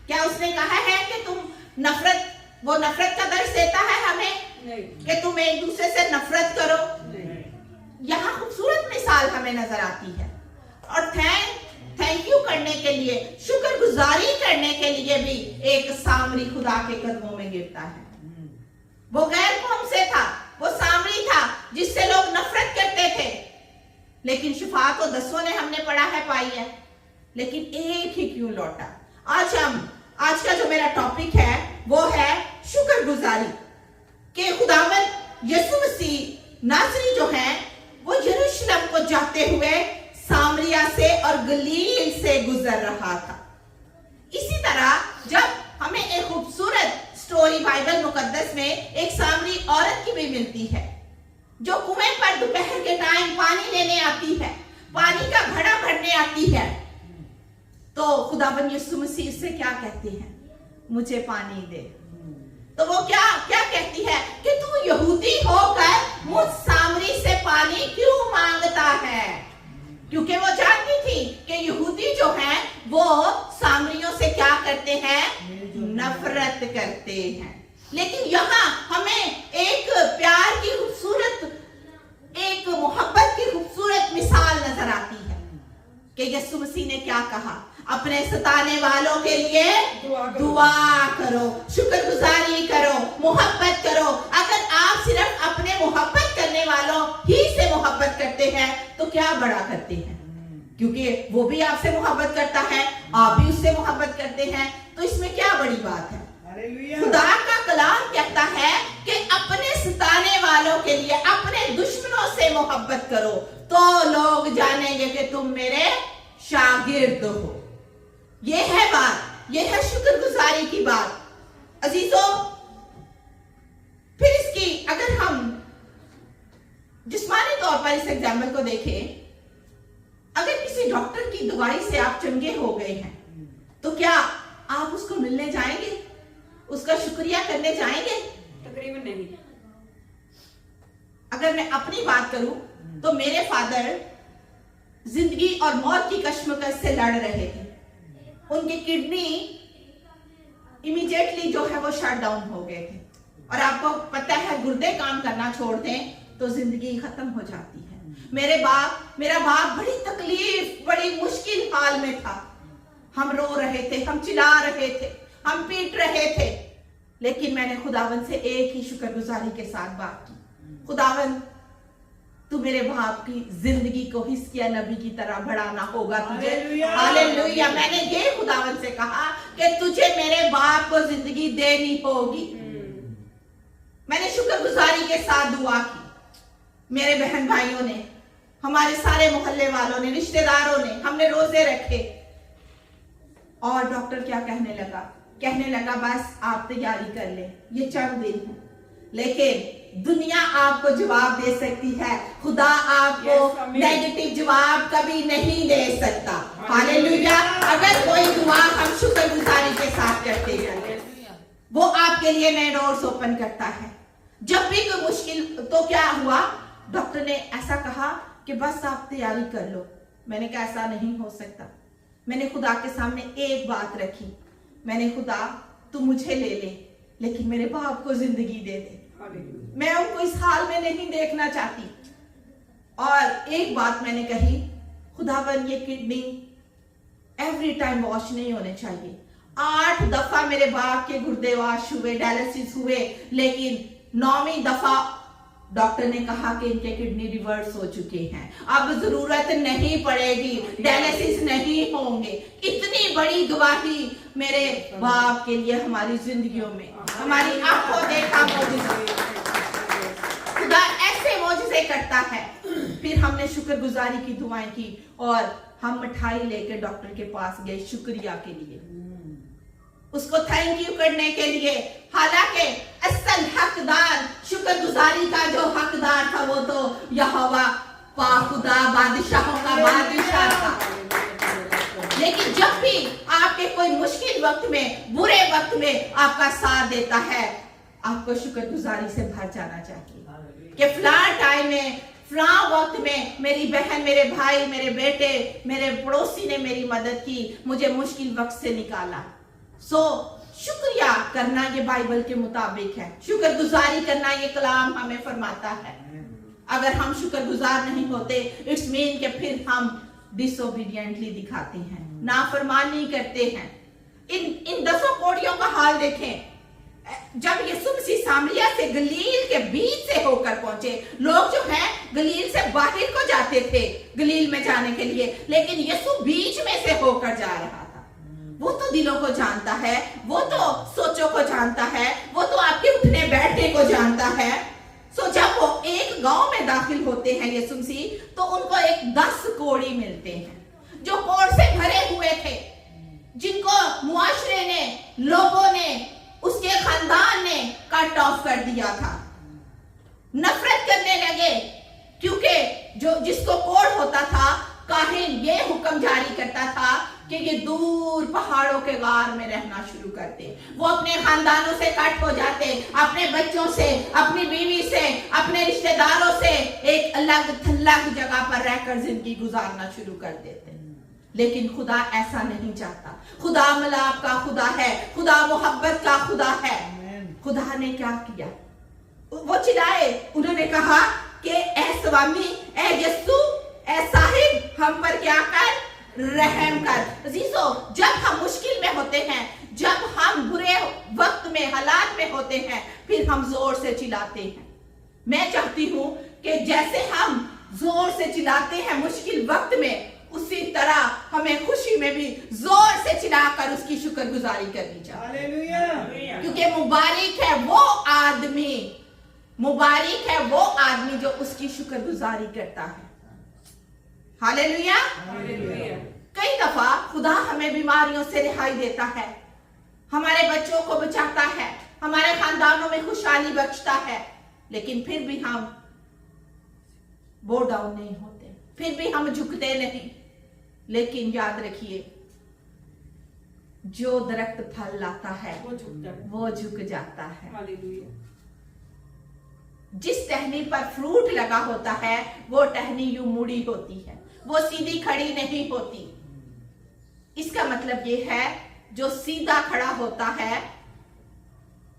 क्या उसने कहा है कि तुम वो नफरत का दर्श देता है हमें कि तुम एक दूसरे से नफरत करो? यहाँ खूबसूरत मिसाल हमें नजर आती है। और थैंक यू करने के लिए, शुक्रगुजारी करने के लिए भी एक सामरी खुदा के कदमों में गिरता है। वो गैर कौम से था, वो सामरी था जिससे लोग नफरत करते थे, लेकिन शिफा तो 10 ने हमने पढ़ा है पाई है, लेकिन एक ही क्यों लौटा? आज का जो मेरा टॉपिक है वो है शुक्रगुजारी के खुदावंद यीशु मसीह नासरी जो है वो यरूशलेम को जाते हुए सामरिया से और गलील से गुजर रहा था। इसी तरह जब हमें एक खूबसूरत स्टोरी बाइबल मुकद्दस में एक सामरी औरत की भी मिलती है जो कुएं पर दोपहर के टाइम पानी लेने आती है, पानी का घड़ा भरने आती है, तो खुदाबंद यीशु मसीह से क्या कहती है? मुझे पानी दे। तो वो क्या कहती है कि तू यहूदी होकर मुझ सामरी से पानी क्यों मांगता है? क्योंकि वो जानती थी कि यहूदी जो हैं वो सामरियों से क्या करते हैं? नफरत करते हैं। लेकिन यहाँ हमें एक प्यार की खूबसूरत, एक मोहब्बत की खूबसूरत मिसाल नजर आती है कि यीशु मसीह ने क्या कहा? अपने सताने वालों के लिए दुआ करो, शुक्रगुजारी करो, मोहब्बत करो। अगर आप सिर्फ अपने मोहब्बत करने वालों ही से मोहब्बत करते हैं तो क्या बड़ा करते हैं? क्योंकि वो भी आपसे मोहब्बत करता है, आप भी उससे मोहब्बत करते हैं, तो इसमें क्या बड़ी बात है? खुदा का कलाम कहता है कि अपने सताने वालों के लिए, अपने दुश्मनों से मोहब्बत करो तो लोग जानेंगे कि तुम मेरे शागिर्द हो। ये है बात, ये है शुक्रगुजारी की बात। अजीजों, फिर इसकी अगर हम जिस्मानी तौर पर इस एग्जाम्पल को देखें, अगर किसी डॉक्टर की दवाई से आप चंगे हो गए हैं तो क्या आप उसको मिलने जाएंगे, उसका शुक्रिया करने जाएंगे? तकरीबन नहीं। अगर मैं अपनी बात करूं तो मेरे फादर जिंदगी और मौत की कश्मकश से लड़ रहे थे। उनकी किडनी इमीडिएटली जो है वो शट डाउन हो गए थे, और आपको पता है गुर्दे काम करना छोड़ दें तो जिंदगी खत्म हो जाती है। मेरा बाप बड़ी तकलीफ, बड़ी मुश्किल हाल में था। हम रो रहे थे, हम चिल्ला रहे थे, हम पीट रहे थे, लेकिन मैंने खुदावंद से एक ही शुक्रगुजारी के साथ बात की, खुदावंद तू मेरे बाप की जिंदगी को हिस्किया नबी की तरह बढ़ाना होगा तुझे। हालेलुया। मैंने ये खुदावंद से कहा कि तुझे मेरे बाप को जिंदगी देनी होगी। मैंने शुक्रगुजारी के साथ दुआ की। मेरे बहन भाइयों ने, हमारे सारे मोहल्ले वालों ने, रिश्तेदारों ने, हमने रोजे रखे। और डॉक्टर क्या कहने लगा बस आप तैयारी कर ले, ये 4 दिन है। लेकिन दुनिया आपको जवाब दे सकती है, खुदा आपको नेगेटिव जवाब कभी नहीं दे सकता। हालेलुया। अगर कोई दुआ हम शुक्रगुजारी के साथ करते हैं, वो आपके लिए नए डोर्स ओपन करता है। जब भी कोई मुश्किल, तो क्या हुआ? डॉक्टर ने ऐसा कहा कि बस आप तैयारी कर लो। मैंने कहा ऐसा नहीं हो सकता। मैंने खुदा के सामने एक बात रखी, मैंने खुदा तू मुझे ले ले, लेकिन मेरे बाप को जिंदगी दे दे। मैं उनको इस हाल में नहीं देखना चाहती। और एक बात मैंने कही, खुदावन ये किडनी एवरी टाइम वॉश नहीं होने चाहिए। 8 दफा मेरे बाप के गुर्दे वॉश हुए, डायलिसिस हुए, लेकिन 9वीं दफा डॉक्टर ने कहा कि इनके किडनी रिवर्स हो चुके हैं, अब जरूरत नहीं पड़ेगी, डायलिसिस नहीं होंगे। इतनी बड़ी गवाही मेरे बाप के लिए हमारी जिंदगियों में, हमारी आंखों देखा मौजूदा। खुदा ऐसे मौजूदे करता है। फिर हमने शुक्रगुजारी की दुआएं की और हम मिठाई लेकर डॉक्टर के पास गए शुक्रिया के लिए, उसको थैंक यू करने के लिए। हालांकि असल हकदार, शुक्रगुजारी का जो हकदार था वो तो यहोवा खुदा बादशाहों का बादशाह था। लेकिन जब भी आपके कोई मुश्किल वक्त में, बुरे वक्त में आपका साथ देता है, आपको शुक्रगुजारी से भर जाना चाहिए कि फलां टाइम में, फलां वक्त में मेरी बहन, मेरे भाई, मेरे बेटे, मेरे पड़ोसी ने मेरी मदद की, मुझे मुश्किल वक्त से निकाला। शुक्रिया करना ये बाइबल के मुताबिक है, शुक्रगुजारी करना ये कलाम हमें फरमाता है। अगर हम शुक्रगुजार नहीं होते, इट्स मीन कि फिर हम डिसोबीडियंटली दिखाते हैं, नाफरमानी करते हैं। इन 10 कोड़ियों का हाल देखें। जब यीशु मसीह सामरिया से गलील के बीच से होकर पहुंचे, लोग जो हैं गलील से बाहर को जाते थे गलील में जाने के लिए, लेकिन यीशु बीच में से होकर जा रहा था। वो तो दिलों को जानता है, वो तो सोचों को जानता है, वो तो आपके उठने बैठने को जानता है। जब वो एक गांव में दाखिल होते हैं यीशु मसीह, तो उनको एक 10 कोड़ी मिलते हैं जो कोड़ से भरे हुए थे, जिनको मुआशरे ने, लोगों ने, उसके खानदान ने कट ऑफ कर दिया था। नफरत करने लगे क्योंकि जो जिसको कोड़ होता था, काहिन ये हुक्म जारी करता था कि ये दूर पहाड़ों के गार में रहना शुरू करते, वो अपने खानदानों से कट हो जाते, अपने बच्चों से, अपनी बीवी से, अपने रिश्तेदारों से एक अलग थलग जगह पर रहकर जिंदगी गुजारना शुरू कर देते। लेकिन खुदा ऐसा नहीं चाहता। खुदा मिलाप का खुदा है, खुदा मोहब्बत का खुदा है। खुदा ने क्या किया? वो चिल्लाए, उन्होंने कहा कि ऐ स्वामी, ऐ यीशु, ऐ साहिब, हम पर क्या कर, रहम कर। अजीजों, जब हम मुश्किल में होते हैं, जब हम बुरे वक्त में, हालात में होते हैं, फिर हम जोर से चिल्लाते हैं। मैं चाहती हूं कि जैसे हम जोर से चिल्लाते हैं मुश्किल वक्त में, उसी तरह हमें खुशी में भी जोर से चिल्लाकर उसकी शुक्रगुजारी करनी चाहिए। क्योंकि मुबारक है वो आदमी, मुबारक है वो आदमी जो उसकी शुक्रगुजारी करता है। हालेलुया। कई दफा खुदा हमें बीमारियों से रिहाई देता है, हमारे बच्चों को बचाता है, हमारे खानदानों में खुशहाली बख्शता है, लेकिन फिर भी हम बो डाउन नहीं होते, फिर भी हम झुकते नहीं। लेकिन याद रखिए, जो दरख्त फल लाता है वो झुक जाता है। जिस टहनी पर फ्रूट लगा होता है, वो टहनी यूं मुड़ी होती है, वो सीधी खड़ी नहीं होती। इसका मतलब ये है, जो सीधा खड़ा होता है,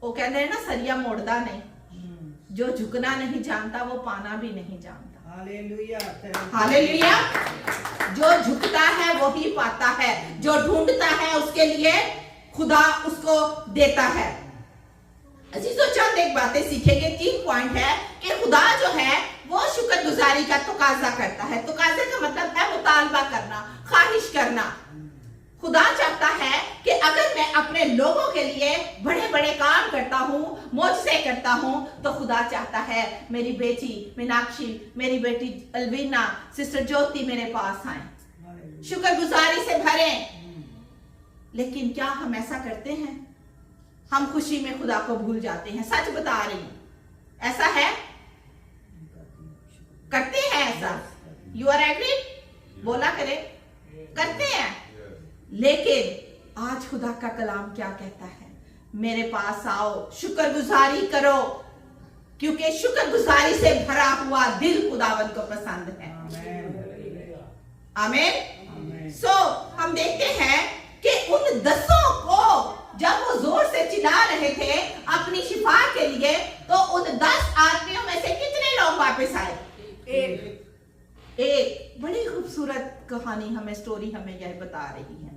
वो कहते हैं ना, सरिया मोड़दा नहीं। जो झुकना नहीं जानता, वो पाना भी नहीं जानता। हालेलुया। जो झुकता है वो ही पाता है, जो ढूंढता है उसके लिए खुदा उसको देता है। अजीजों, चंद एक बातें सीखेंगे। 3 पॉइंट है कि खुदा जो है वो शुक्रगुजारी का तकाजा करता है। तकाजे का मतलब है मुतालबा करना, ख्वाहिश करना। खुदा चाहता है कि अगर मैं अपने लोगों के लिए बड़े बड़े काम करता हूँ, मुझसे करता हूँ, तो खुदा चाहता है मेरी बेटी मीनाक्षी, मेरी बेटी अलवीना, सिस्टर ज्योति मेरे पास आए, शुक्रगुजारी से भरें। लेकिन क्या हम ऐसा करते हैं? हम खुशी में खुदा को भूल जाते हैं। सच बता रही हूं, ऐसा है, करते हैं ऐसा। You are agree? बोला करें, करते हैं। लेकिन आज खुदा का कलाम क्या कहता है? मेरे पास आओ, शुक्रगुजारी करो, क्योंकि शुक्रगुजारी से भरा हुआ दिल खुदावंद को पसंद है। आमीन। सो हम देखते हैं कि उन 10 को जब वो जोर से चिल्ला रहे थे अपनी शिफा के लिए, तो उन 10 आदमियों में से कितने लोग वापस आए? एक बड़ी खूबसूरत कहानी हमें, स्टोरी हमें यह बता रही है।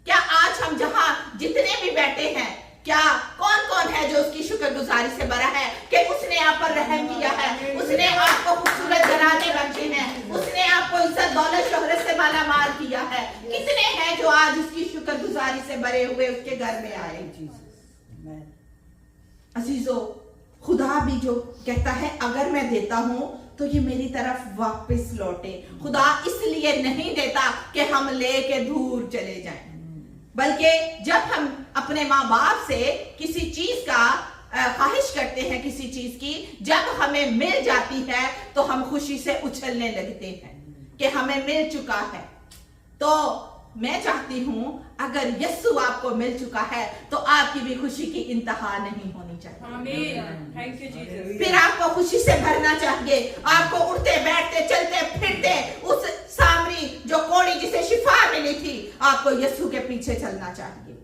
क्या आज हम जहां जितने भी बैठे हैं, क्या कौन कौन है जो उसकी शुक्रगुजारी से भरा है कि उसने आप पर रहम किया है, उसने आपको खूबसूरत घराने बख्शे हैं, उसने आपको इज्जत दौलत शोहरत से मालामाल किया है। कितने हैं जो आज उसकी शुक्रगुजारी से भरे हुए उसके घर में आए। अजीजों, खुदा भी जो कहता है अगर मैं देता हूं तो ये मेरी तरफ वापस लौटे। खुदा इसलिए नहीं देता कि हम लेके दूर चले जाएं, बल्कि जब हम अपने माँ बाप से किसी चीज का ख्वाहिश करते हैं, किसी चीज की जब हमें मिल जाती है तो हम खुशी से उछलने लगते हैं कि हमें मिल चुका है। तो मैं चाहती हूं अगर यीशु आपको मिल चुका है तो आपकी भी खुशी की इंतहा नहीं होनी चाहिए। आमीन। Thank you Jesus. फिर आपको खुशी से भरना चाहिए। आपको उठते बैठते चलते फिरते उस सामरी जो कोढ़ी जिसे शिफा मिली थी, आपको यीशु के पीछे चलना चाहिए।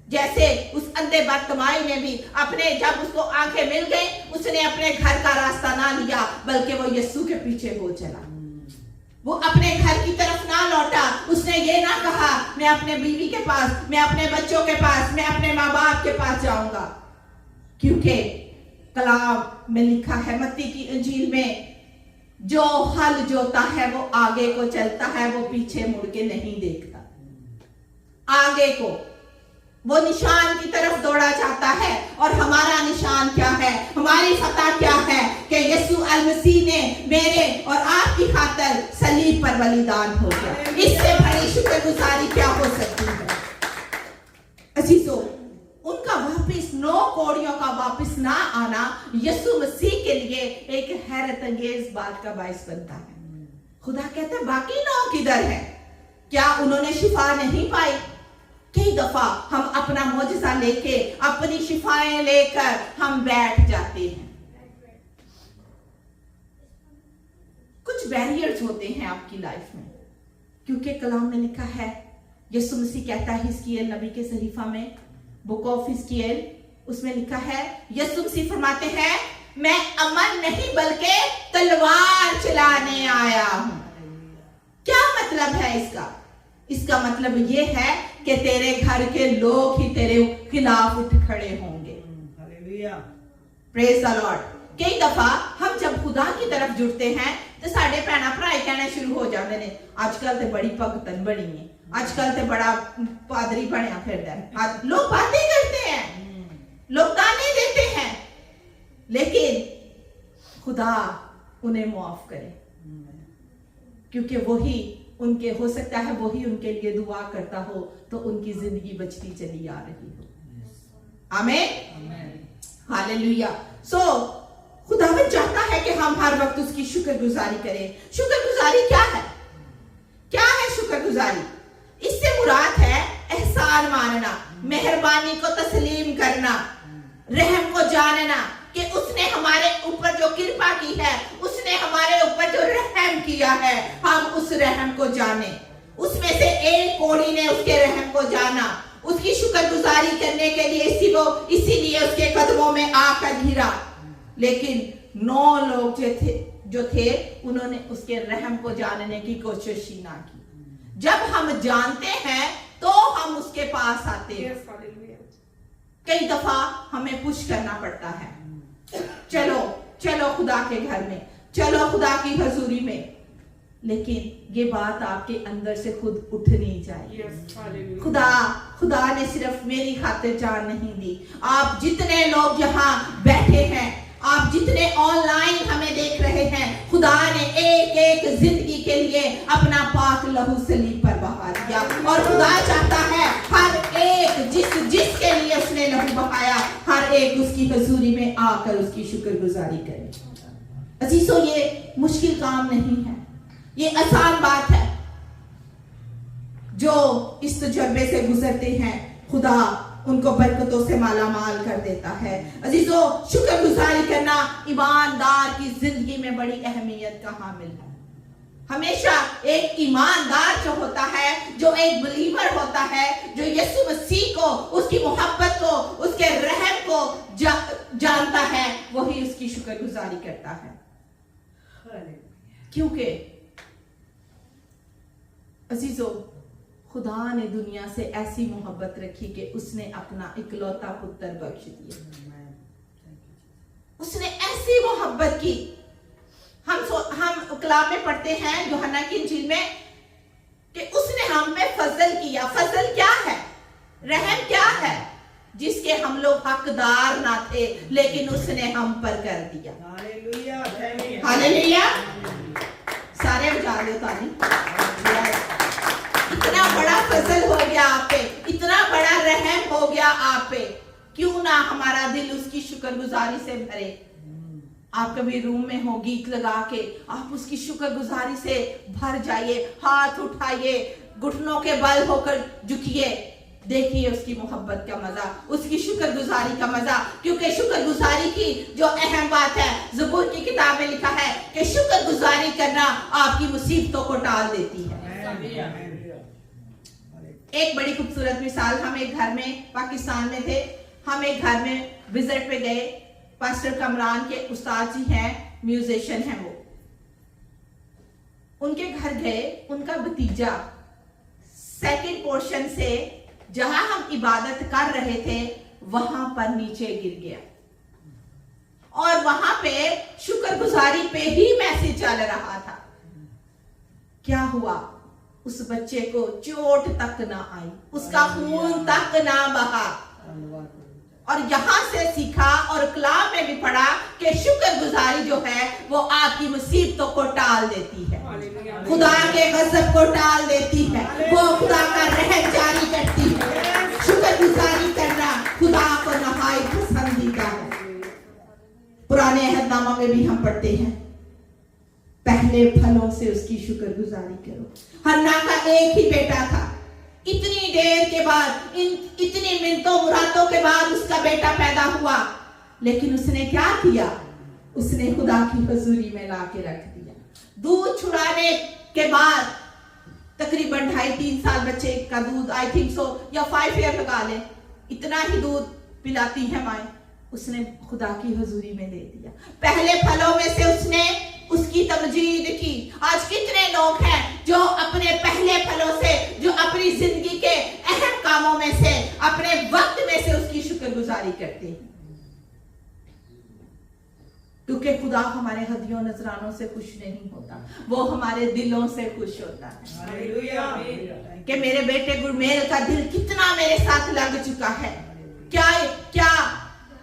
जैसे उस अंधे बर्तमाई ने भी अपने जब उसको आंखें मिल गई, उसने अपने घर का रास्ता ना लिया बल्कि वो यीशु के पीछे हो चला। वो अपने घर की तरफ ना लौटा। उसने ये ना कहा मैं अपने बीवी के पास, मैं अपने बच्चों के पास, मैं अपने माँ बाप के पास जाऊंगा, क्योंकि कलाम में लिखा है मत्ती की इंजील में, जो हल जोता है वो आगे को चलता है, वो पीछे मुड़ के नहीं देखता। आगे को वो निशान की तरफ दौड़ा जाता है। और हमारा निशान क्या है, हमारी फतह क्या है कि यीशु अल मसीह ने मेरे और आपकी खातिर सलीब पर बलिदान हो गया। इससे बड़ी शुक्रगुजारी क्या हो सकती है। अजीजों, उनका वापस 9 कोड़ियों का वापस ना आना यीशु मसीह के लिए एक हैरत अंगेज बात का बाइस बनता है। खुदा कहता है बाकी 9 किधर है? क्या उन्होंने शिफा नहीं पाई? कई दफा हम अपना मौजज़ा लेके, अपनी शिफाएं लेकर हम बैठ जाते हैं। कुछ बैरियर्स होते हैं आपकी लाइफ में, क्योंकि कलाम में लिखा है, यीशु मसीह कहता है हिजकिय्याल नबी के सहीफा में, बुक ऑफ हिजकिय्याल, उसमें लिखा है, यीशु मसीह फरमाते हैं मैं अमन नहीं बल्कि तलवार चलाने आया हूं। क्या मतलब है इसका? इसका मतलब यह है कि तेरे घर के लोग ही तेरे खिलाफ उठ खड़े होंगे। Praise the Lord. कई दफा हम जब खुदा की तरफ जुड़ते हैं तो साडे भैणा भरा कहना शुरू हो जाते हैं, आजकल तो बड़ी भगतन बनी है, आजकल तो बड़ा पादरी बनया फिरदा है। लोग बातें करते हैं, लोग ताने देते हैं, लेकिन खुदा उन्हें माफ करे, क्योंकि वही उनके हो सकता है वही उनके लिए दुआ करता हो तो उनकी जिंदगी बचती चली आ रही हो। आमीन, हालेलुया। सो खुदावंद चाहता है कि हम हर वक्त उसकी शुक्रगुजारी करें। शुक्रगुजारी क्या है? क्या है शुक्रगुजारी? इससे मुराद है एहसान मानना, मेहरबानी को तस्लीम करना, रहम को जानना कि उसने हमारे ऊपर जो कृपा की है, उसने हमारे ऊपर जो रहम किया है, हम उस रहम को जाने। उसमें से एक कोढ़ी ने उसके रहम को जाना, उसकी शुक्रगुजारी करने के लिए इसीलिए उसके कदमों में आकर गिरा। लेकिन 9 लोग जो थे उन्होंने उसके रहम को जानने की कोशिश ही ना की। जब हम जानते हैं तो हम उसके पास आते हैं। कई दफा हमें पुश करना पड़ता है, चलो चलो खुदा के घर में, चलो खुदा की हजूरी में, लेकिन ये बात आपके अंदर से खुद उठनी चाहिए। खुदा ने सिर्फ मेरी खातिर जान नहीं दी। आप जितने लोग यहाँ बैठे हैं, आप जितने ऑनलाइन हमें देख रहे हैं, खुदा ने एक एक जिंदगी के लिए अपना पाक लहू सलीब पर बहा दिया। और खुदा चाहता है हर एक जिसके लिए उसने लहू बहाया, हर एक उसकी हजूरी में आकर उसकी शुक्रगुजारी करे। अजीजों, ये मुश्किल काम नहीं है, ये आसान बात है। जो इस तजर्बे से गुजरते हैं, खुदा उनको बरकतों से माला माल कर देता है। अजीजों, शुक्रगुजारी करना ईमानदार की जिंदगी में बड़ी अहमियत का हामिल है। हमेशा एक ईमानदार जो होता है, जो एक बिलीवर होता है, जो यीशु मसीह को, उसकी मोहब्बत को, उसके रहम को जानता है, वही उसकी शुक्रगुजारी करता है। क्योंकि अजीजों, खुदा ने दुनिया से ऐसी मोहब्बत रखी कि उसने अपना इकलौता पुत्र बख्श दिया। उसने ऐसी मोहब्बत की। हम कलाम में पढ़ते हैं यूहन्ना की इंजील में कि उसने हम पे फजल किया। फजल क्या है? रहम क्या है? जिसके हम लोग हकदार ना थे लेकिन उसने हम पर कर दिया। हालेलुया। सारे बजा दो ताली। इतना बड़ा फजल हो गया आप पे, इतना बड़ा रहम हो गया आप पे, क्यों ना हमारा दिल उसकी शुक्रगुजारी से भरे। आप कभी रूम में हो गीत लगा के आप उसकी शुक्रगुजारी से भर जाइए, हाथ उठाइए, घुटनों के बल होकर झुकिए, देखिए उसकी मोहब्बत का मजा, उसकी शुक्रगुजारी का मजा। क्योंकि शुक्रगुजारी की जो अहम बात है, ज़बूर की किताब में लिखा है कि शुक्रगुजारी करना आपकी मुसीबतों को टाल देती है। एक बड़ी खूबसूरत मिसाल, हम एक घर में पाकिस्तान में थे, हम एक घर में विजिट पे गए। पास्टर कमरान के उस्ताद जी हैं, म्यूजिशियन हैं वो। उनके घर गए, उनका भतीजा सेकंड पोर्शन से जहां हम इबादत कर रहे थे वहां पर नीचे गिर गया और वहां पे शुक्रगुजारी पे ही मैसेज चल रहा था। क्या हुआ? उस बच्चे को चोट तक ना आई, उसका खून तक ना बहा। और यहां से सीखा और कलाम में भी पढ़ा कि शुक्रगुजारी जो है वो आपकी मुसीबतों को टाल देती है, खुदा के गजब को टाल देती है, वो खुदा का रहम जारी करती है। शुक्रगुजारी करना खुदा को नहायत पसंदीदा है। पुराने अहदनामा में भी हम पढ़ते हैं, पहले फलों से उसकी शुक्रगुजारी करो। हन्ना का एक ही बेटा था, इतनी देर के बाद, इतनी मिन्नतों मुरादों के बाद उसका बेटा पैदा हुआ, लेकिन उसने क्या किया? उसने खुदा की हुजूरी में ला के रख दिया। दूध छुड़ाने के बाद तकरीबन 2.5-3 साल बच्चे का दूध, आई थिंक सो, या 5 ईयर लगा ले, इतना ही दूध पिलाती है माए, उसने खुदा की हुजूरी में दे दिया। पहले फलों में से उसने उसकी तमजीद की। आज कितने लोग हैं जो अपने पहले फलों से, जो अपनी जिंदगी के अहम कामों में से, अपने वक्त में से उसकी शुक्रगुजारी करते हैं, क्योंकि खुदा हमारे हदियों नजरानों से खुश नहीं होता, वो हमारे दिलों से खुश होता है। कि मेरे बेटे गुरमेल का दिल कितना मेरे साथ लग चुका है। क्या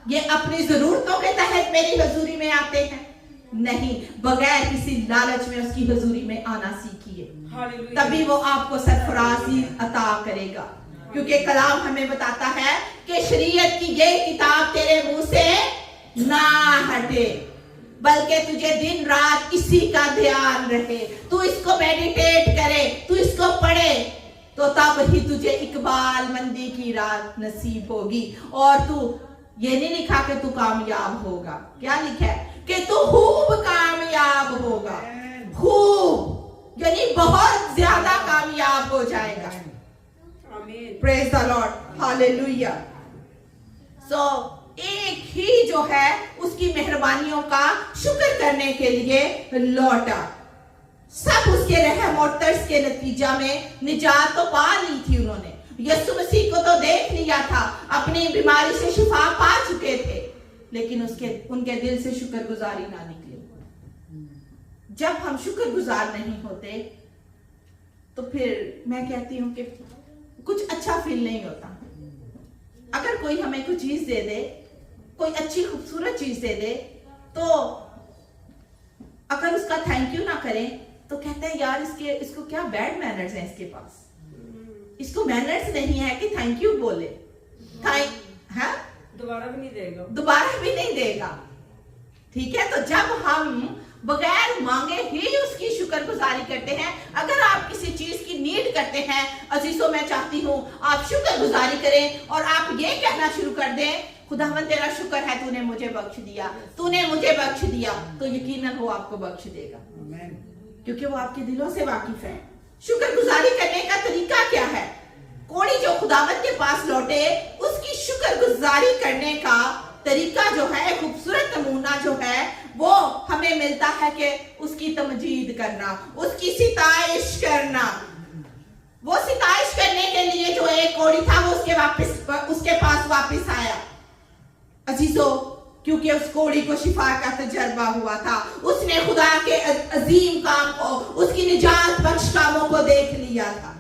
ये अपनी जरूरतों के तहत मेरी हुजूरी में आते हैं? नहीं, बगैर किसी लालच में उसकी हुजूरी में आना सीखिए, तभी वो आपको सरफराजी अता करेगा। क्योंकि कलाम हमें बताता है कि शरीयत की ये किताब तेरे मुंह से ना हटे, बल्कि तुझे दिन रात इसी का ध्यान रहे, तू इसको मेडिटेट करे, तू इसको पढ़े, तो तब ही तुझे इकबाल मंदी की रात नसीब होगी। और तू, ये नहीं लिखा कि तू कामयाब होगा, क्या लिखा है? कि तू खूब कामयाब होगा, खूब यानी बहुत ज्यादा कामयाब हो जाएगा। Praise the Lord, hallelujah. So एक ही जो है उसकी मेहरबानियों का शुक्र करने के लिए लौटा। सब उसके रहम और तरस के नतीजा में निजात तो पा ली थी उन्होंने। यीशु मसीह को तो देख लिया था, अपनी बीमारी से शिफा पा चुके थे, लेकिन उनके दिल से शुक्रगुजारी ना निकली। जब हम शुक्रगुजार नहीं होते तो फिर मैं कहती हूं कि कुछ अच्छा फील नहीं होता। अगर कोई हमें कुछ चीज दे दे, कोई अच्छी खूबसूरत चीज दे दे, तो अगर उसका थैंक यू ना करें तो कहते हैं यार इसको क्या बैड मैनर्स हैं, इसके पास इसको मैनर्स नहीं है कि थैंक यू बोले। दोबारा भी नहीं देगा। ठीक है, तो जब हम बगैर मांगे ही उसकी शुक्रगुजारी करते हैं, अगर आप किसी चीज की नीड करते हैं अजीजों, मैं चाहती हूँ आप शुक्रगुजारी करें और आप ये कहना शुरू कर दें, खुदावंद तेरा शुक्र है तूने मुझे बख्श दिया, तूने मुझे बख्श दिया, तो यकीनन वो आपको बख्श देगा, क्योंकि वो आपके दिलों से वाकिफ है। शुक्रगुजारी करने का तरीका क्या है? कोड़ी जो खुदावंद के पास लौटे, उसकी शुक्रगुजारी करने का तरीका जो है, खूबसूरत नमूना जो है, वो हमें मिलता है कि उसकी तमजीद करना, उसकी सिताइश करना। वो सिताइश करने के लिए जो एक कोड़ी था वो उसके पास वापस आया। अजीजों, क्योंकि उस कोड़ी को शिफा का तजर्बा हुआ था। उसने खुदा के अजीम काम को, उसकी निजात बख्श कामों को देख लिया था।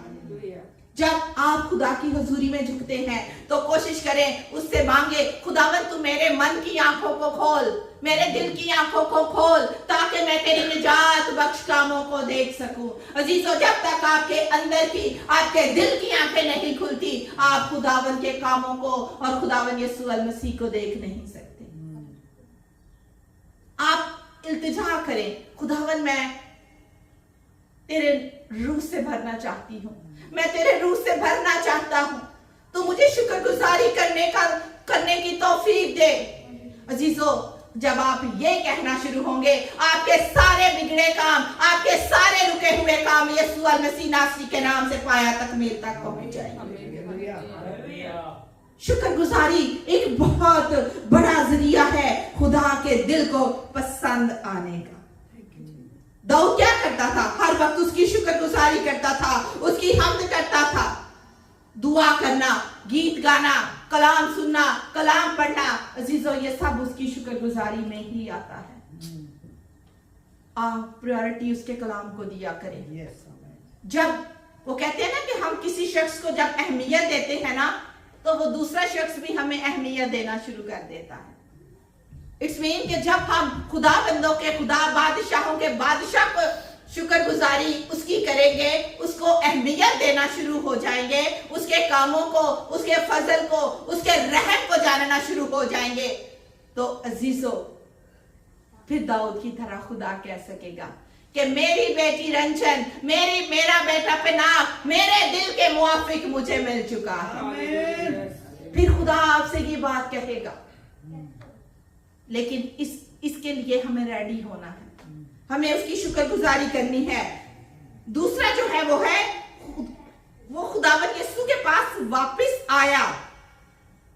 जब आप खुदा की हुजूरी में झुकते हैं तो कोशिश करें, उससे मांगे, खुदावन तू मेरे मन की आंखों को खोल, मेरे दिल की आंखों को खोल, ताकि मैं तेरी निजात बख्श कामों को देख सकूं। अजीजों, जब तक आपके अंदर की, आपके दिल की आंखें नहीं खुलती, आप खुदावन के कामों को और खुदावन यीशु अल मसीह को देख नहीं सकते। आप इल्तिजा करें, खुदावन मैं तेरे रूह से भरना चाहती हूँ, मैं तेरे रूह से भरना चाहता हूँ, तो मुझे शुक्रगुजारी करने की तौफीक दे। अजीजों, जब आप ये कहना शुरू होंगे, आपके सारे बिगड़े काम, आपके सारे रुके हुए काम यीशु अल मसीह नासरी के नाम से पाया तकमील तक पहुंच जाएंगे। शुक्रगुजारी एक बहुत बड़ा जरिया है खुदा के दिल को पसंद आने का। दाऊद क्या करता था? हर वक्त उसकी शुक्रगुजारी करता था, उसकी हम्द करता था। दुआ करना, गीत गाना, कलाम सुनना, कलाम पढ़ना, अजीजों, ये सब उसकी शुक्रगुजारी में ही आता है। आप प्रायोरिटी उसके कलाम को दिया करें। जब वो कहते हैं ना कि हम किसी शख्स को जब अहमियत देते हैं ना, तो वो दूसरा शख्स भी हमें अहमियत देना शुरू कर देता है। इट्स मीन कि जब हम खुदा बंदों के खुदा, बादशाहों के बादशाह को शुक्रगुजारी उसकी करेंगे, उसको अहमियत देना शुरू हो जाएंगे, उसके कामों को, उसके फजल को, उसके रहम को जानना शुरू हो जाएंगे, तो अजीजों, फिर दाऊद की तरह खुदा कह सकेगा कि मेरी बेटी रंजन, मेरा बेटा पिनाक मेरे दिल के मुआफिक मुझे मिल चुका है। फिर खुदा आपसे ये बात कहेगा, लेकिन इसके लिए हमें रेडी होना है, हमें उसकी शुक्रगुजारी करनी है। दूसरा जो है वो खुदावन यीशु के पास वापस आया,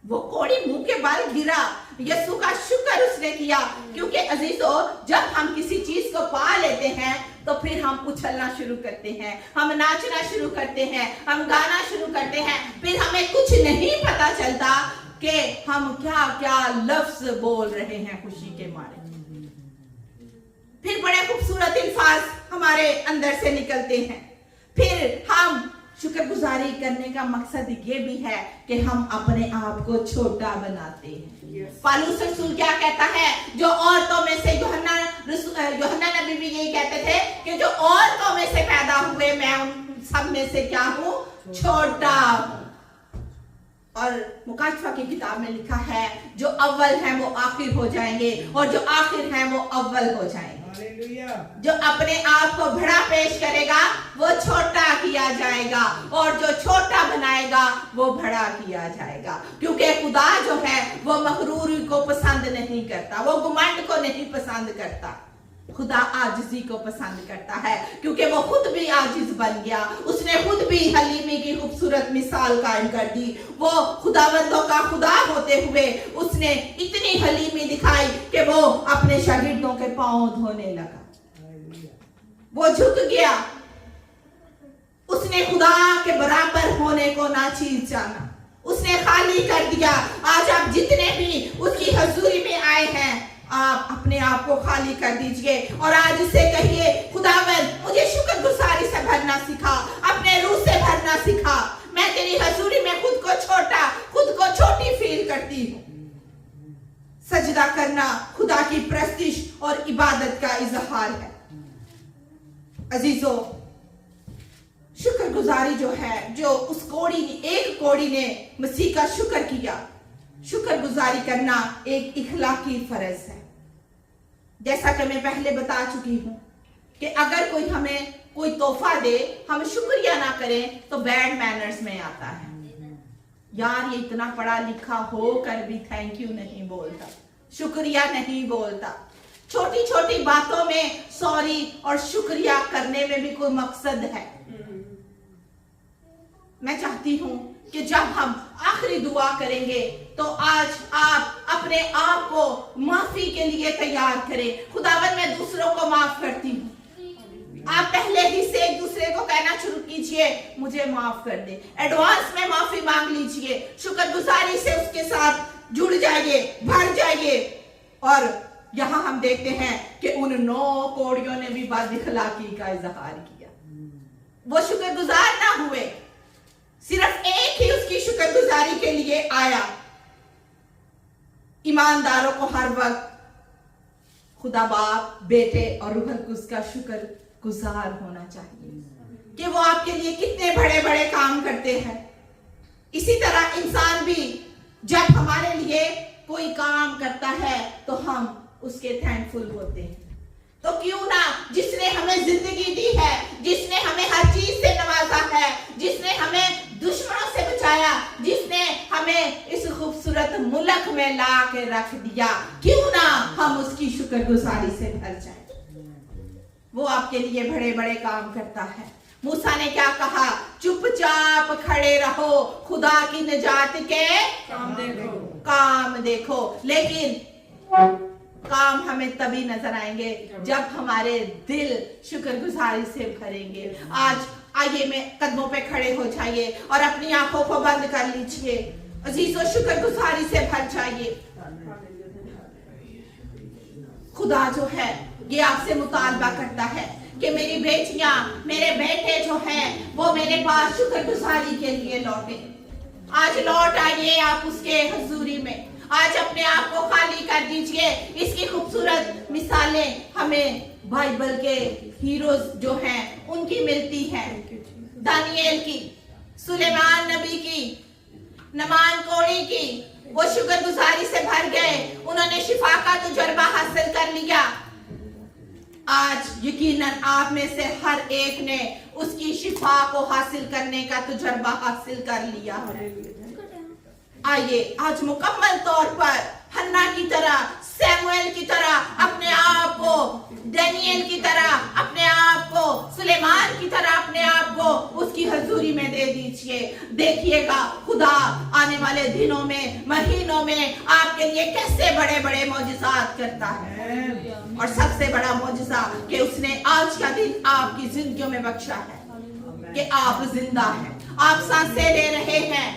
वो कोड़ी मुंह के बल गिरा, यीशु का शुक्र उसने किया। क्योंकि अजीजों, जब हम किसी चीज को पा लेते हैं तो फिर हम उछलना शुरू करते हैं, हम नाचना शुरू करते हैं, हम गाना शुरू करते हैं, फिर हमें कुछ नहीं पता चलता कि हम क्या क्या लफ्ज बोल रहे हैं खुशी के मारे। फिर बड़े खूबसूरत अल्फाज हमारे अंदर से निकलते हैं। फिर हम शुक्रगुजारी करने का मकसद ये भी है कि हम अपने आप को छोटा बनाते हैं। पौलुस रसूल क्या कहता है? जो औरतों में से यूहन्ना नबी भी यही कहते थे कि जो औरतों में से पैदा हुए, मैं उन सब में से क्या हूं? छोटा। और मुकाशफा की किताब में लिखा है, जो अव्वल हैं वो आखिर हो जाएंगे, और जो आखिर हैं वो अव्वल हो जाएंगे। जो अपने आप को बड़ा पेश करेगा वो छोटा किया जाएगा, और जो छोटा बनाएगा वो बड़ा किया जाएगा। क्योंकि खुदा जो है वो मगरूरी को पसंद नहीं करता, वो घमंड को नहीं पसंद करता। खुदा आजिजी को पसंद करता है, क्योंकि वो खुद भी आजिज बन गया। उसने खुद भी हलीमी की खूबसूरत मिसाल कायम कर दी। वो खुदावंदों का खुदा होते हुए उसने इतनी हलीमी दिखाई कि वो अपने शागिर्दों के पांव धोने लगा, वो झुक गया। उसने खुदा के बराबर होने को नाचीज जाना, उसने खाली कर दिया। आज आप जितने भी उसकी हजूरी में आए हैं, आप अपने आप को खाली कर दीजिए और आज से कहिए, खुदावंद मुझे शुक्रगुजारी से भरना सिखा, अपने रूह से भरना सिखा। मैं तेरी हजूरी में खुद को छोटा, खुद को छोटी फील करती हूँ। सजदा करना खुदा की प्रस्तिश और इबादत का इजहार है। अजीजों, शुक्रगुजारी जो है, जो उस एक कोड़ी ने मसीह का शुक्र किया, शुक्रगुजारी करना एक इखलाकी फर्ज है। जैसा कि मैं पहले बता चुकी हूं कि अगर कोई हमें कोई तोहफा दे, हम शुक्रिया ना करें तो बैड मैनर्स में आता है। यार, ये इतना पढ़ा लिखा हो कर भी थैंक यू नहीं बोलता, शुक्रिया नहीं बोलता। छोटी छोटी बातों में सॉरी और शुक्रिया करने में भी कोई मकसद है। मैं चाहती हूं कि जब हम आखिरी दुआ करेंगे तो आज आप अपने आप को माफी के लिए तैयार करें। खुदावन, मैं दूसरों को माफ करती हूँ। आप पहले ही से एक दूसरे को कहना शुरू कीजिए, मुझे माफ कर दे। एडवांस में माफी मांग लीजिए, शुक्रगुजारी से उसके साथ जुड़ जाइए, भर जाइए। और यहाँ हम देखते हैं कि उन 9 कोड़ियों ने भी बदअखलाकी का इजहार किया। वो शुक्रगुजार ना हुए, सिर्फ एक ही उसकी शुक्रगुजारी के लिए आया। ईमानदारों को हर वक्त खुदा बाप, बेटे और रूह कुद्स का शुक्रगुजार होना चाहिए कि वो आपके लिए कितने बड़े बड़े काम करते हैं। इसी तरह इंसान भी जब हमारे लिए कोई काम करता है तो हम उसके थैंकफुल होते हैं। तो क्यों ना जिसने हमें जिंदगी दी है, जिसने हमें हर चीज से नवाजा है, जिसने हमें दुश्मनों से बचाया, जिसने हमें इस खूबसूरत मुल्क में ला के रख दिया, क्यों ना हम उसकी शुक्रगुजारी से भर जाएं। वो आपके लिए बड़े बड़े काम करता है। मूसा ने क्या कहा? चुपचाप खड़े रहो, खुदा की निजात के काम देखो। लेकिन काम हमें तभी नजर आएंगे जब हमारे दिल शुक्रगुजारी से भरेंगे। आज आइए में कदमों पे खड़े हो जाइए और अपनी आंखों को बंद कर लीजिए। अजीजों, शुक्रगुजारी से भर जाइए। खुदा जो है ये आपसे मुतालबा करता है कि मेरी बेटियां, मेरे बेटे जो हैं वो मेरे पास शुक्रगुजारी के लिए लौटे। आज लौट आइए आप उसके हुजूरी में। आज अपने आप को खाली कर दीजिए। इसकी खूबसूरत मिसालें हमें बाइबल के हीरोज जो हैं उनकी मिलती हैं। दानिएल की, सुलेमान नबी की, नमान कोड़ी की। वो शुक्रगुजारी से भर गए, उन्होंने शिफा का तजुर्बा हासिल कर लिया। आज यकीनन आप में से हर एक ने उसकी शिफा को हासिल करने का तजुर्बा हासिल कर लिया है। आइए आज मुकम्मल तौर पर हन्ना की तरह, सैमुएल की तरह, अपने आप को दानिएल की तरह, अपने आप को सुलेमान की तरह, अपने आप को उसकी हजूरी में दे दीजिए। देखिएगा खुदा आने वाले दिनों में, महीनों में आपके लिए कैसे बड़े बड़े मौजिज़ात करता है। और सबसे बड़ा मौजिज़ा कि उसने आज का दिन आपकी जिंदगियों में बख्शा है कि आप जिंदा हैं, आप सांसें ले रहे हैं।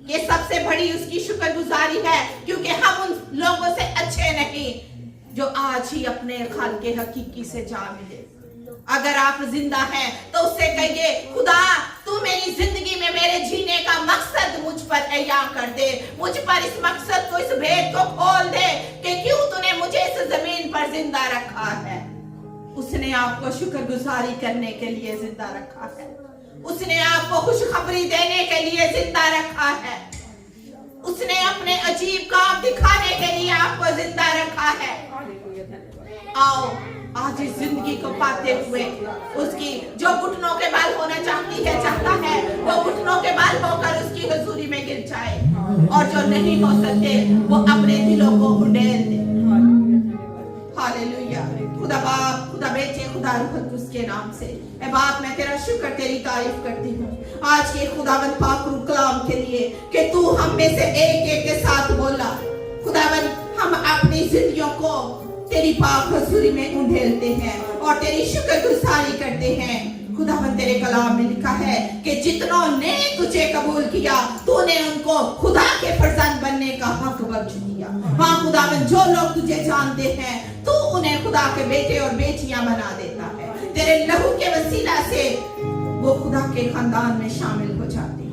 ये सबसे बड़ी उसकी शुक्रगुजारी है, क्योंकि हम उन लोगों से अच्छे नहीं जो आज ही अपने खालिक़े हकीकी से जा मिले। अगर आप जिंदा हैं तो उससे कहिए, खुदा तू मेरी जिंदगी में मेरे जीने का मकसद मुझ पर अया कर दे, मुझ पर इस मकसद को, इस भेद को खोल दे कि क्यों तूने मुझे इस जमीन पर जिंदा रखा है। उसने आपको शुक्रगुजारी करने के लिए जिंदा रखा है। उसने आपको खुशखबरी देने के लिए जिंदा रखा है। उसने अपने अजीब काम दिखाने के लिए आपको जिंदा रखा है। आओ आज इस जिंदगी को पाते हुए उसकी जो घुटनों के बाल होना चाहता है वो घुटनों के बाल होकर उसकी हुजूरी में गिर जाए, और जो नहीं हो सकते वो अपने दिलों को उंडेल दे। हालेलुया। खुदा बाप, खुदा बेटे, खुदा रूह कुद्स के नाम से ए बाप, मैं तेरा शुक्र, तेरी तारीफ करती हूँ आज के खुदावन पाक कलाम के लिए कि तू हम में से एक एक के साथ बोला। खुदावन हम अपनी जिंदगियों को तेरी पाक हुजूरी में उंडेलते हैं और तेरी शुक्रगुजारी करते हैं। खुदावन तेरे कलाम में लिखा है कि जितनों ने तुझे कबूल किया तूने उनको खुदा के फर्जंद बनने का हक बख्श दिया। हाँ खुदावन, जो लोग तुझे जानते हैं तू उन्हें खुदा के बेटे और बेटियां बना देता है। तेरे लहू के वसीला से वो खुदा के खानदान में शामिल हो जाते हैं।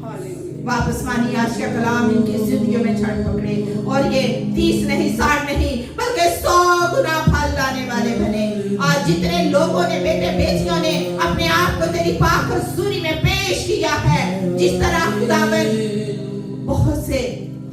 वापस मानी आज का कलाम इनकी जिंदगियों में छड़ पकड़े और ये 30 नहीं, 60 नहीं, बल्कि 100 गुना फल लाने वाले बने। आज जितने लोगों ने, बेटे बेटियों ने अपने आप को तेरी पाक हुजूरी में पेश किया है, जिस तरह खुदावन बहुत से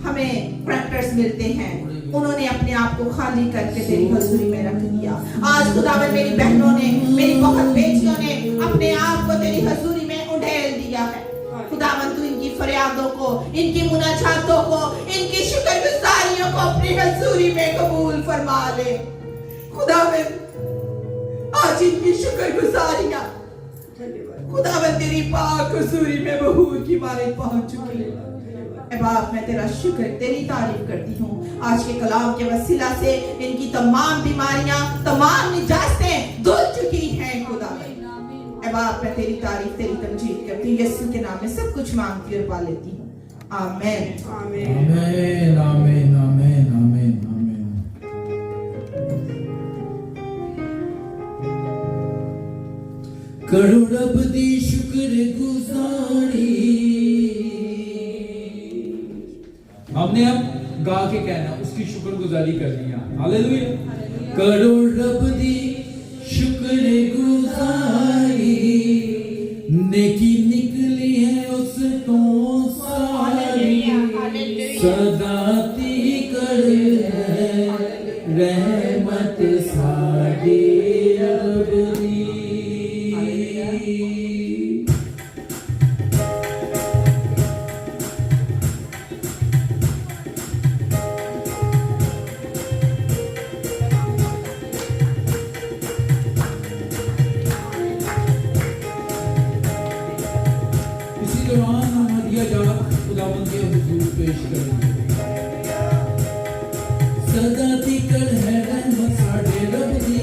हमें करैक्टर्स मिलते हैं, उन्होंने अपने आप को खाली करके तेरी हुजूरी में रख दिया। आज खुदावन मेरी बहनों ने, मेरी बहुत बेटियों ने अपने आप को तेरी हुजूरी में उंडेल दिया है। खुदावन तू इनकी फरियादों को, इनकी मुनाजातों को, इनकी शुक्रगुजारियों को अपनी हुजूरी में कबूल फरमा ले। खुदावन आज इनकी शुक्रगुजारियां खुदावन तेरी पाक हुजूरी में बहूर की मारे पहुंच चुकी है। बाप मैं तेरा शुक्र, तेरी तारीफ करती हूँ आज के कलाम के वसीला से इनकी तमाम बीमारियां, तमाम निजातें धुल चुकी हैं। खुदावन बाप मैं तेरी तारीफ, तेरी तमजीद करती हूँ। यीशु के नाम में सब कुछ मांगती और पा लेती हूँ। आमीन, आमीन, आमीन, आमीन, आमीन, आमीन। करो रब दी शुक्र गुजारी। हमने अब गा के कहना, उसकी शुक्र गुजारी करनी है। हालेलुया। करो रब दी शुक्र गुजारी, नेकी निकली है उस तो सारी, सदाती कर है रहमत सारी रब दी। इसी दौरान हम हदिया जात खुदावंद के हुजूर पेश करेंगे। सदा तिकर है रहमत साडे रब दी,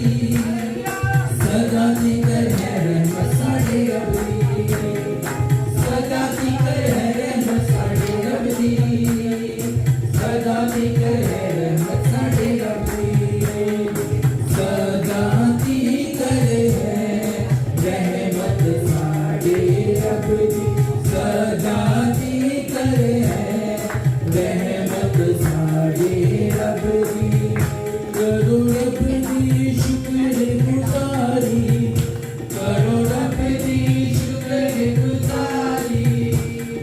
सदा तिकर है रहमत साडे रब दी, सदा तिकर है रहमत साडे रब दी, सदा तिकर है रहमत साडे रब दी, सदा तिकर है रहमत साडे रब दी, सदा तिकर है रहमत साडे रब दी। करो रब दी शुक्र गुजारी, करो रब दी शुक्र गुजारी,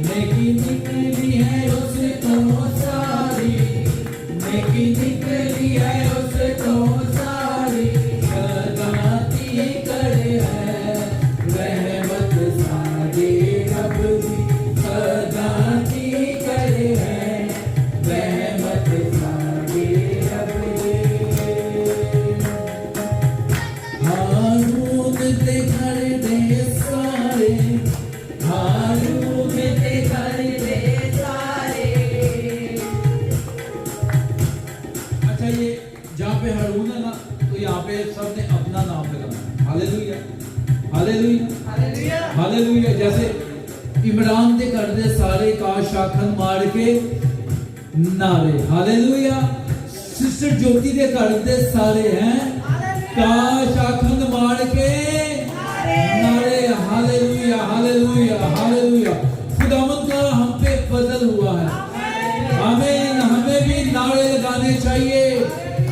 नेकी निकली है उस तो सारी, नेकी निकली है उस तो सारी, सदा तिकर है रहमत साडे रब दी, सदा तिकर है रहमत साडे रब दी। हारून ते घर दे सारे, हारून ते घर दे सारे। अच्छा, ये जहाँ पे हारून है ना, तो यहाँ पे सबने अपना नाम लगाना है। Hallelujah, hallelujah, hallelujah. जैसे इमरान दे घर दे सारे काश आखन मार के नारे। हालेलुया। सिस्टर ज्योति दे घर दे सारे हैं काश आखन मार के नारे। Hallelujah, hallelujah, hallelujah. खुदावंद का हम पे फजल हुआ है। आमीन। हमें भी नारे लगाने चाहिए।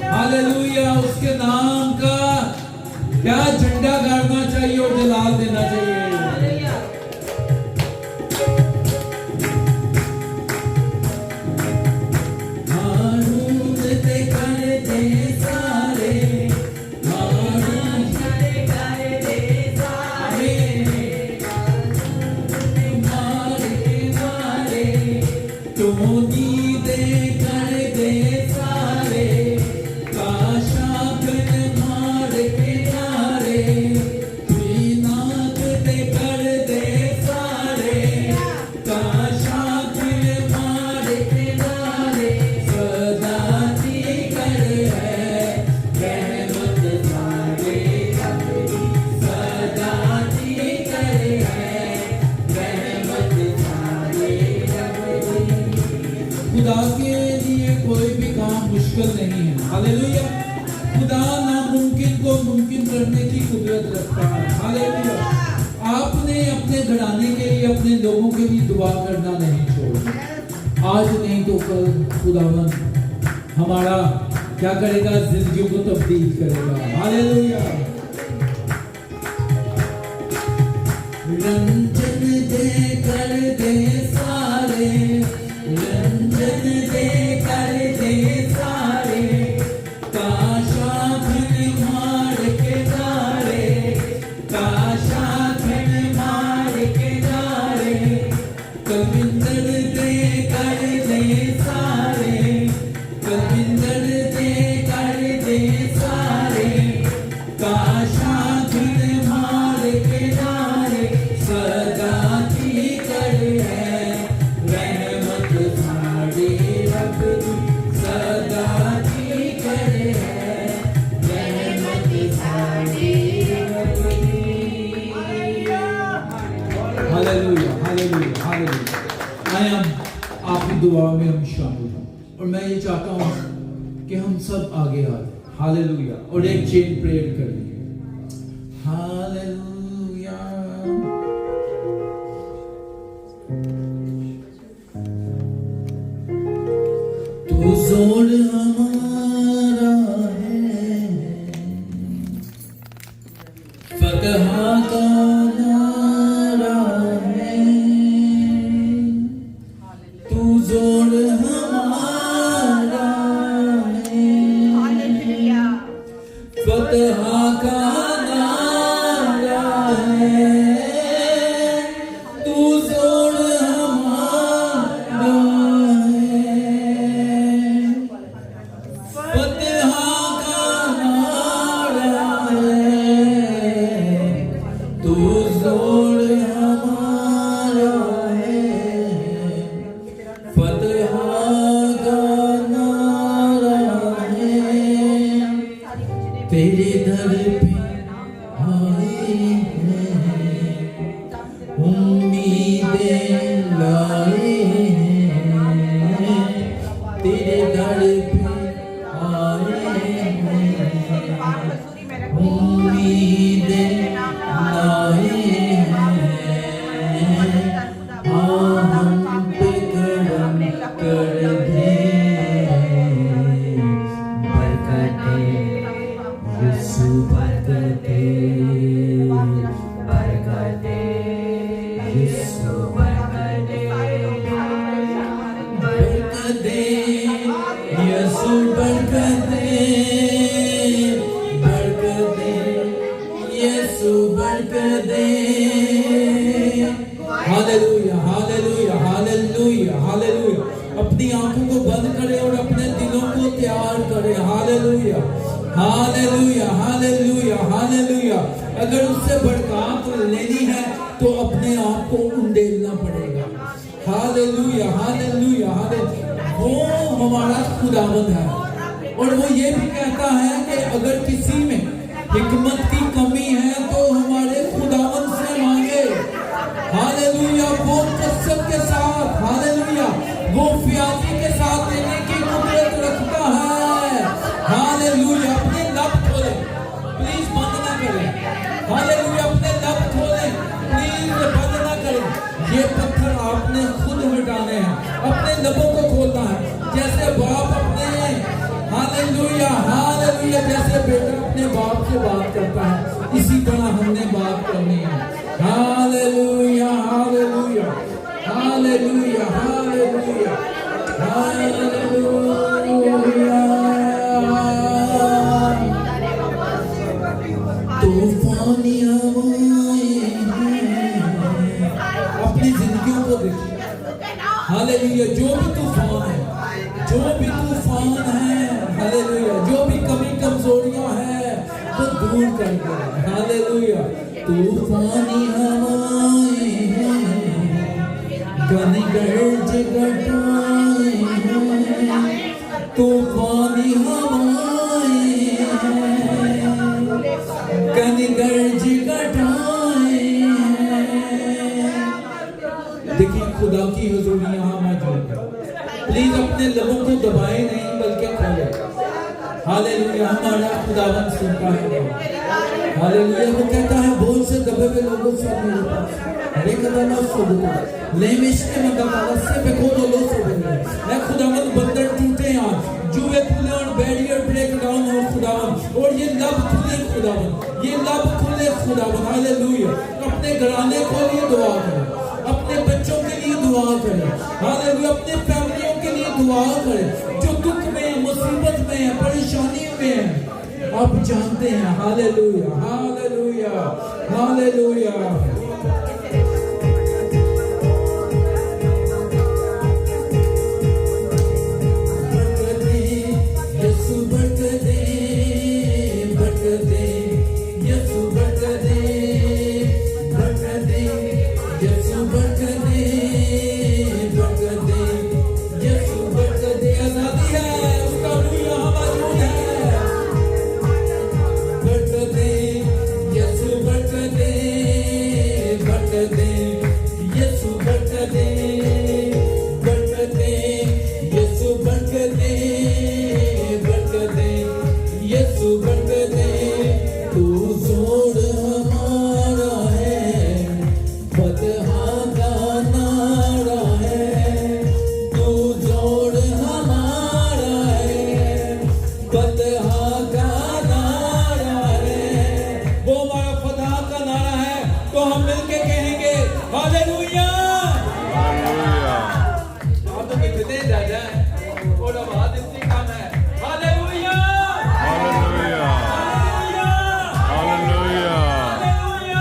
हालेलुया। उसके नाम का क्या झंडा गाड़ना चाहिए और जलाल देना चाहिए। हारून ते कर दे सारे, हारून ते कर दे सारे, मारे मारे टोनी दे कर दे सारे, काशागन मार के नारे, नाथ दे कर दे सारे, काशागन मार के नारे, सदा तिकर है रहमत साडे रब दी, सदा तिकर है रहमत साडे रब दी। खुदा के लिए कोई भी काम मुश्किल नहीं है। हालेलुया। खुदा नामुमकिन को मुमकिन करने की कुदरत रखता है। हालेलुया। आपने अपने घराने के लिए, अपने लोगों के लिए दुआ करना नहीं छोड़ना। आज नहीं तो कल खुदावंद हमारा क्या करेगा, जिंदगी को तब्दील करेगा। हालेलुया। रंजन दे कर दे सारे, रंजन दे कर दे सारे, काशाखन मार के नारे, काशाखन मार के नारे, कविंदर दे कर दे सारे, कविंदर दे कर दे सारे, काशाखन मार के नारे, सदा तिकर है रहमत साडे रब दी, सदा तिकर है रहमत साडे रब दी। Hallelujah, hallelujah, hallelujah. आए हम आपकी दुआ में हम शामिल हों, और मैं ये चाहता हूँ कि हम सब आगे आए। हालेलुया। और एक चेन प्रेयर करेंगे। हालेलुया। तो जोड़ हमारा है, फतह का नारा है, तू जोड़ हमारा है, फतह का नारा है, तू जोड़ हमारा है, फतह का नारा है, तू जोड़ हमारा है, फतह का नारा है, तेरे दर पे आए हैं, उम्मीदें लाए हैं, तेरे दर पे आए हैं, उम्मीदें लाए हैं, हम पे करम कर दे, बरकते यीशु बरकते, बरकते यीशु बरकते, बरकते यीशु बरकते, बरकते यीशु बरकते। Hallelujah hallelujah hallelujah hallelujah. अपनी आंखों को बंद करें और अपने दिलों को तैयार करें। Hallelujah hallelujah hallelujah hallelujah. अगर उससे बरकत लेनी है तो अपने आप को उंडेलना पड़ेगा। Hallelujah hallelujah hallelujah. वो हमारा खुदावंद है और वो ये भी कहता है कि अगर किसी में हिकमत की कमी है तो हमारे खुदावंद से मांगे। हालेलुया। वो कसम के साथ, हालेलुया, वो फियाजी के साथ देने की कुदरत रखता है। हालेलुया। अपने लब खोले, प्लीज बंद ना करें। हालेलुया। अपने लब खोले, प्लीज बंद ना करें। ये पत्थर आपने खुद हटाने हैं, अपने लबों को खोलना है। जैसे बाप अपने, हालेलुया हालेलुया, जैसे बेटा अपने बाप से बात करता है, इसी तरह हमने बात करनी है। Hallelujah hallelujah hallelujah hallelujah hallelujah. तूफानी हवाएं हैं, अपनी जिंदगियों को देखिए। हालेलुया। जो भी तूफान है, जो भी तूफान है, हालेलुया, जो भी कमी कमजोरियां हैं वो दूर कर दे। हालेलुया। तूफानी हवाएं हैं, घनी गर्ज घटाएं हैं, तूफानी हवाएं हैं, घनी गर्ज घटाएं हैं। देखिए खुदा की हुजूरी यहाँ मौजूद है। प्लीज अपने लबों को दबाए नहीं बल्कि खोले। हालेलुया। हमारा खुदावंद सुनता है। हालेलुया। वो कहता है बोल से दबे हुए लोगों से मेरे पास अरे कदाना सुबह ले मिश्ते मदाला से पे खोदो लो सुबह। मैं खुदावंद बंदर टूटे आज, जुए खुले और बैरियर ब्रेक डाउन हो खुदावंद, और ये लब खुले खुदावंद, ये लब खुले खुदावंद। हालेलुया। अपने घराने को लिए दुआ करें, अपने बच्चों के लिए दुआ करें। हालेलुया। अपने फैमिलियों के लिए दुआ करें जो दुख में, मुसीबत में, परेशानी में है। आप जानते हैं। Hallelujah hallelujah hallelujah. आ जाए और आवाज इतनी कम है। Hallelujah hallelujah hallelujah hallelujah.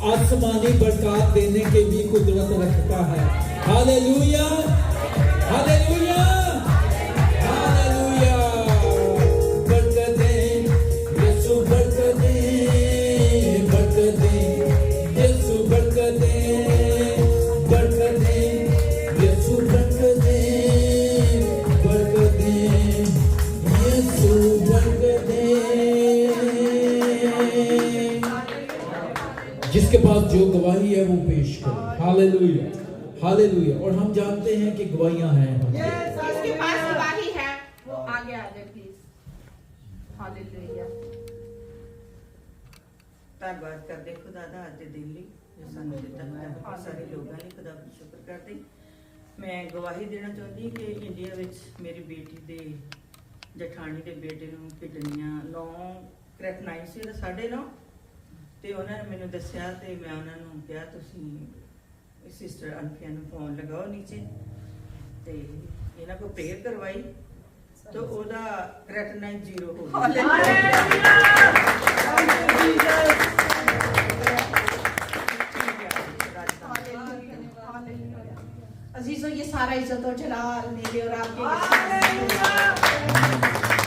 आसमानी बरकत देने के भी कुदरत रखता है। Hallelujah hallelujah hallelujah. बरकतें यीशु बरकतें बरकतें यीशु बरकतें बरकतें यीशु बरकतें बरकतें यीशु बरकतें। जिसके पास जो गवाही है वो पेश करे। Hallelujah hallelujah. और हम जानते हैं कि गवाहियां हैं। जिसके पास गवाही है वो आगे आ जाए प्लीज। हालेलुया। ਧੰਨਵਾਦ ਕਰਦੇ ਖੁਦਾ ਦਾ ਅੱਜ ਦੇ ਦਿਨ ਲਈ ਜੋ ਸਾਨੂੰ ਦਿੱਤਾ ਹੈ। ਬਹੁਤ ਸਾਰੇ ਲੋਕਾਂ ਲਈ ਖੁਦਾ ਦਾ ਸ਼ੁਕਰ ਕਰਦੇ। ਮੈਂ ਗਵਾਹੀ ਦੇਣਾ ਚਾਹੁੰਦੀ ਕਿ ਇੰਡੀਆ ਵਿੱਚ ਮੇਰੀ ਬੇਟੀ ਦੇ ਜਠਾਣੀ ਦੇ ਬੇਟੇ ਨੂੰ ਕਿਡਨੀਆਂ 9 ਕਰੈਟ 9 ਸੀ ਉਹਦਾ 9.5 ਤੇ ਉਹਨਾਂ ਨੇ ਮੈਨੂੰ ਦੱਸਿਆ ਤੇ ਮੈਂ ਉਹਨਾਂ ਨੂੰ ਕਿਹਾ ਤੁਸੀਂ ਸਿਸਟਰ ਅਨਫੀਆ ਨੂੰ ਫੋਨ ਲਗਾਓ ਨੀਚੇ ਤੇ ਇਹਨਾਂ ਕੋ ਪ੍ਰੇਅਰ ਕਰਵਾਈ तो ਉਹਦਾ ਕ੍ਰੈਟਨਾਈਨ 0 ਹੋ ਗਿਆ। अजीजों ये सारा इज्जत और जलाल मेरे और आपके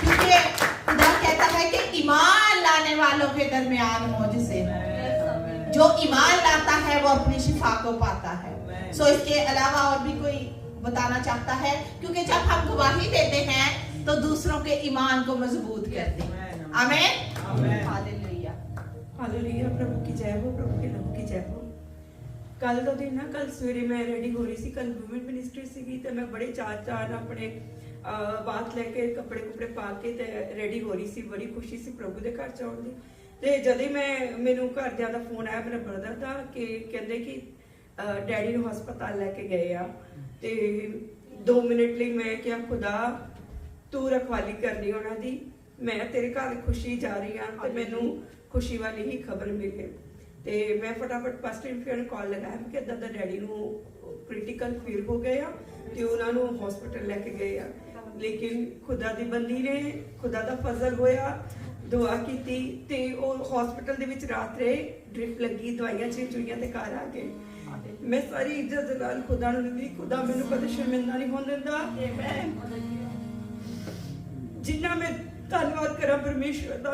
क्योंकि खुदा कहता है कि ईमान लाने वालों के दरमियान मुझसे जो ईमान लाता है वो अपनी शिफा को पाता है। सो इसके अलावा और भी कोई बताना चाहता है? क्योंकि जब हम गवाही देते हैं तो दूसरों के ईमान को मजबूत करते हैं। आमीन हालेलुया हालेलुया। प्रभु की जय हो, प्रभु के नाम की जय हो। कल का दिन ना कल सवेरे मैं रेडी हो रही सी, कल वूमेन मिनिस्ट्री सी तो मैं बड़े चार अपने बात लेके कपड़े कुपड़े पा के ते रेडी हो रही सी। बड़ी खुशी सी प्रभु के घर जाने की। ਤੇ ਜਦ ਹੀ ਮੈਨੂੰ ਘਰਦਿਆਂ ਦਾ ਫੋਨ ਆਇਆ ਮੇਰੇ ਬ੍ਰਦਰ ਦਾ ਕਿ ਕਹਿੰਦੇ ਕਿ ਡੈਡੀ ਨੂੰ ਹਸਪਤਾਲ ਲੈ ਕੇ ਗਏ ਆ। ਤੇ 2 ਮਿੰਟ ਲਈ ਮੈਂ ਕਿਹਾ ਖੁਦਾ ਤੂੰ ਰਖਵਾਲੀ ਕਰਨੀ ਉਹਨਾਂ ਦੀ, ਮੈਂ ਤੇਰੇ ਘਰ ਖੁਸ਼ੀ ਜਾ ਰਹੀ ਹਾਂ ਤੇ ਮੈਨੂੰ ਖੁਸ਼ੀ ਵਾਲੀ ਹੀ ਖਬਰ ਮਿਲੇ। ਤੇ ਮੈਂ ਫਟਾਫਟ ਪਾਸਟਰ ਇੰਫੀਆ ਨੂੰ ਕਾਲ ਲਗਾਇਆ ਕਿ ਏਦਾਂ ਦਾ ਡੈਡੀ ਨੂੰ ਕ੍ਰਿਟੀਕਲ ਫੀਲ ਹੋ ਗਏ ਆ ਤੇ ਉਹਨਾਂ ਨੂੰ ਹਸਪਤਾਲ ਲੈ ਕੇ ਗਏ ਆ। ਲੇਕਿਨ ਖੁਦਾ ਦੀ ਬੰਦੀ ਨੇ, ਖੁਦਾ ਦਾ ਫਜ਼ਲ ਹੋਇਆ, ਦੁਆ ਕੀਤੀ ਤੇ ਉਹ ਹਸਪਤਾਲ ਦੇ ਵਿੱਚ ਰਾਤ ਰਹੇ, ਡ੍ਰਿਪ ਲੱਗੀ, ਦਵਾਈਆਂ ਚੂਈਆਂ ਤੇ ਘਰ ਆ ਗਏ। ਮੈਂ ਸਾਰੀ ਇੱਜ਼ਤ ਨਾਲ ਖੁਦਾ ਨੂੰ ਦਿੰਦੀ, ਖੁਦਾ ਮੈਨੂੰ ਕਦੇ ਸ਼ਰਮਿੰਦਾ ਨਹੀਂ ਹੋਣ ਦਿੰਦਾ। ਜਿੰਨਾ ਮੈਂ ਧੰਨਵਾਦ ਕਰਾਂ ਪਰਮੇਸ਼ਵਰ ਦਾ,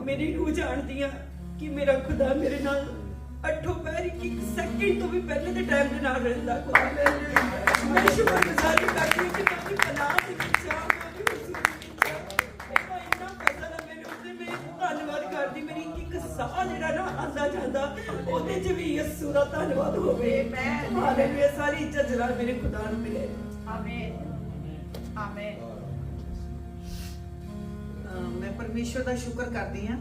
ਮੇਰੀ ਰੂਹ ਜਾਣਦੀ ਆ ਕਿ ਮੇਰਾ ਖੁਦਾ ਮੇਰੇ ਨਾਲ 8 ਪੈਰ 1 ਸੈਕਿੰਡ ਤੋਂ ਵੀ ਪਹਿਲੇ ਦੇ ਟਾਈਮ ਦੇ ਨਾਲ ਰਹਿੰਦਾ। ਮੈਂ ਸ਼ੁਕਰਗੁਜ਼ਾਰੀ ਕਰਦੀ ਹਾਂ ਕਿ ਮੇਰੀ ਪਨਾਹ ਦੇ ਵਿੱਚ ਆ, ਮੇਰੀ ਹੁਜ਼ੂਰੀ ਵਿੱਚ ਆ। ਇੰਨਾ ਫਜ਼ਲ ਆ ਮੇਰੇ ਉੱਤੇ, ਮੈਂ ਧੰਨਵਾਦ ਕਰਦੀ। ਮੇਰੀ ਇੱਕ ਸਾਹ ਜਿਹੜਾ ਨਾ ਆਉਂਦਾ ਜਾਂਦਾ ਉਹਦੇ 'ਚ ਵੀ ਯਿਸੂ ਦਾ ਧੰਨਵਾਦ ਹੋਵੇ। ਹਾਲੇਲੂਇਆ। ਸਾਰੀ ਇੱਜ਼ਤ ਜਲਾਲ ਮੇਰੇ ਖੁਦਾ ਨੂੰ ਮਿਲੇ। आमीन आमीन। मैं परमेश्वर का शुक्र करती हाँ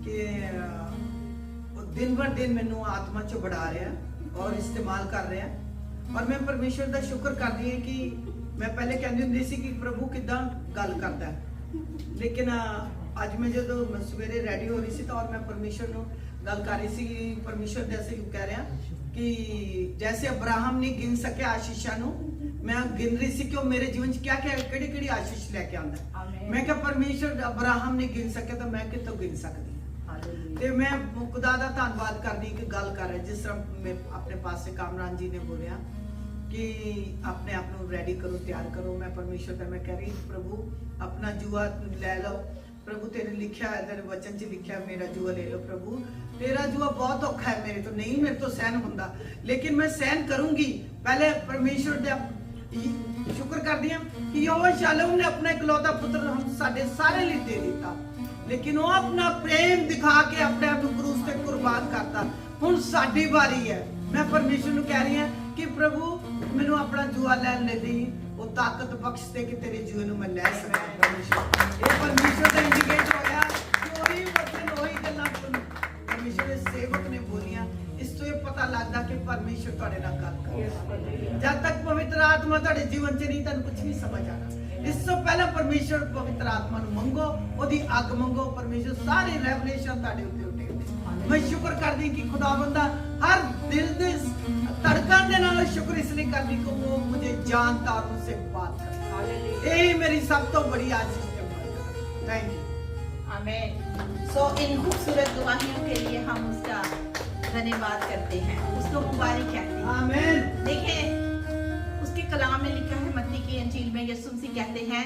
कि दिन बर दिन मैनू आत्मा चो बढ़ा रहा और इस्तेमाल कर रहा। और मैं परमेश्वर का शुक्र करती हाँ कि मैं पहले कहती होंगी सी कि प्रभु किदा गल करता है, लेकिन अज मैं जो सवेरे रेडी हो रही थी तो और मैं परमेश्वर को गल कर रही थी। परमेश्वर जैसे कह रहा कि जैसे अब्राहम नहीं गिन सके आशीषा नू, मैं गिन रही थी कि मेरे जीवन क्या क्या केड़ी आशीष लेके आंदा। मैं क्या परमेश्वर अब्राहम ने गिन सके तो मैं कितों गिन सकती। ते मैं खुदा दा धन्नवाद करदी कि गल कर रहे। जिस तरह मैं अपने पास से कामरान जी ने बोलिया कि अपने आप को रेडी करो, तैयार करो। मैं परमेश्वर का मैं कह रही प्रभु अपना जुआ ले लो प्रभु, तेरे लिखा है, तेरे वचन च लिखा मेरा जुआ ले लो प्रभु। मेरा जुआ बहुत औखा है, मेरे तो सहन होंदा, लेकिन मैं सहन करूंगी। पहले परमेश्वर दे शुक्र करदी हां कि यहोवा शालोम ने अपना इकलौता पुत्र हम साडे सारे लिए दे दिता, लेकिन वो अपना प्रेम दिखा के अपने आप को क्रूस ते कुर्बान करता। हुण साडी बारी है। मैं परमेश्वर ਨੂੰ कह रही हां कि प्रभु मैनू अपना जुआ लैन दी वो ताकत बख्श दे कि तेरे जुए ਨੂੰ मैं ਲੈ सकां। परमेश्वर ਦਾ इंडिकेट होया कि वही वचन वही गल्लां परमेश्वर ਦੇ सेवक ने बोलियां। इस तो ये पता लगता कि परमेश्वर तुहाडे नाल गल कर रहा है। जब तक पवित्र आत्मा तुहाडे जीवन च नहीं, तुहानू कुछ नहीं समझ आना। इस तो पहले परमेश्वर पवित्र आत्मा नू मंगो, ओदी अग मंगो, परमेश्वर सारे रेवलेशन तुहाडे उत्ते उठेंगे। मैं शुक्र करदी कि खुदावंद दा हर दिल दे धड़कन दे नाल शुक्र इसलिए करदी कि वो मुझे जानता और मुझसे बात करता है। यही मेरी सब तो बड़ी आशीष है। Thank you. आमीन। सो इन खूबसूरत दुआओं के लिए हम उसका धन्यवाद करते हैं, उसको मुबारक कहते हैं। आमीन। देखिए उसके कलाम में लिखा है, मत्ती की इंजील में यीशु मसीह कहते हैं,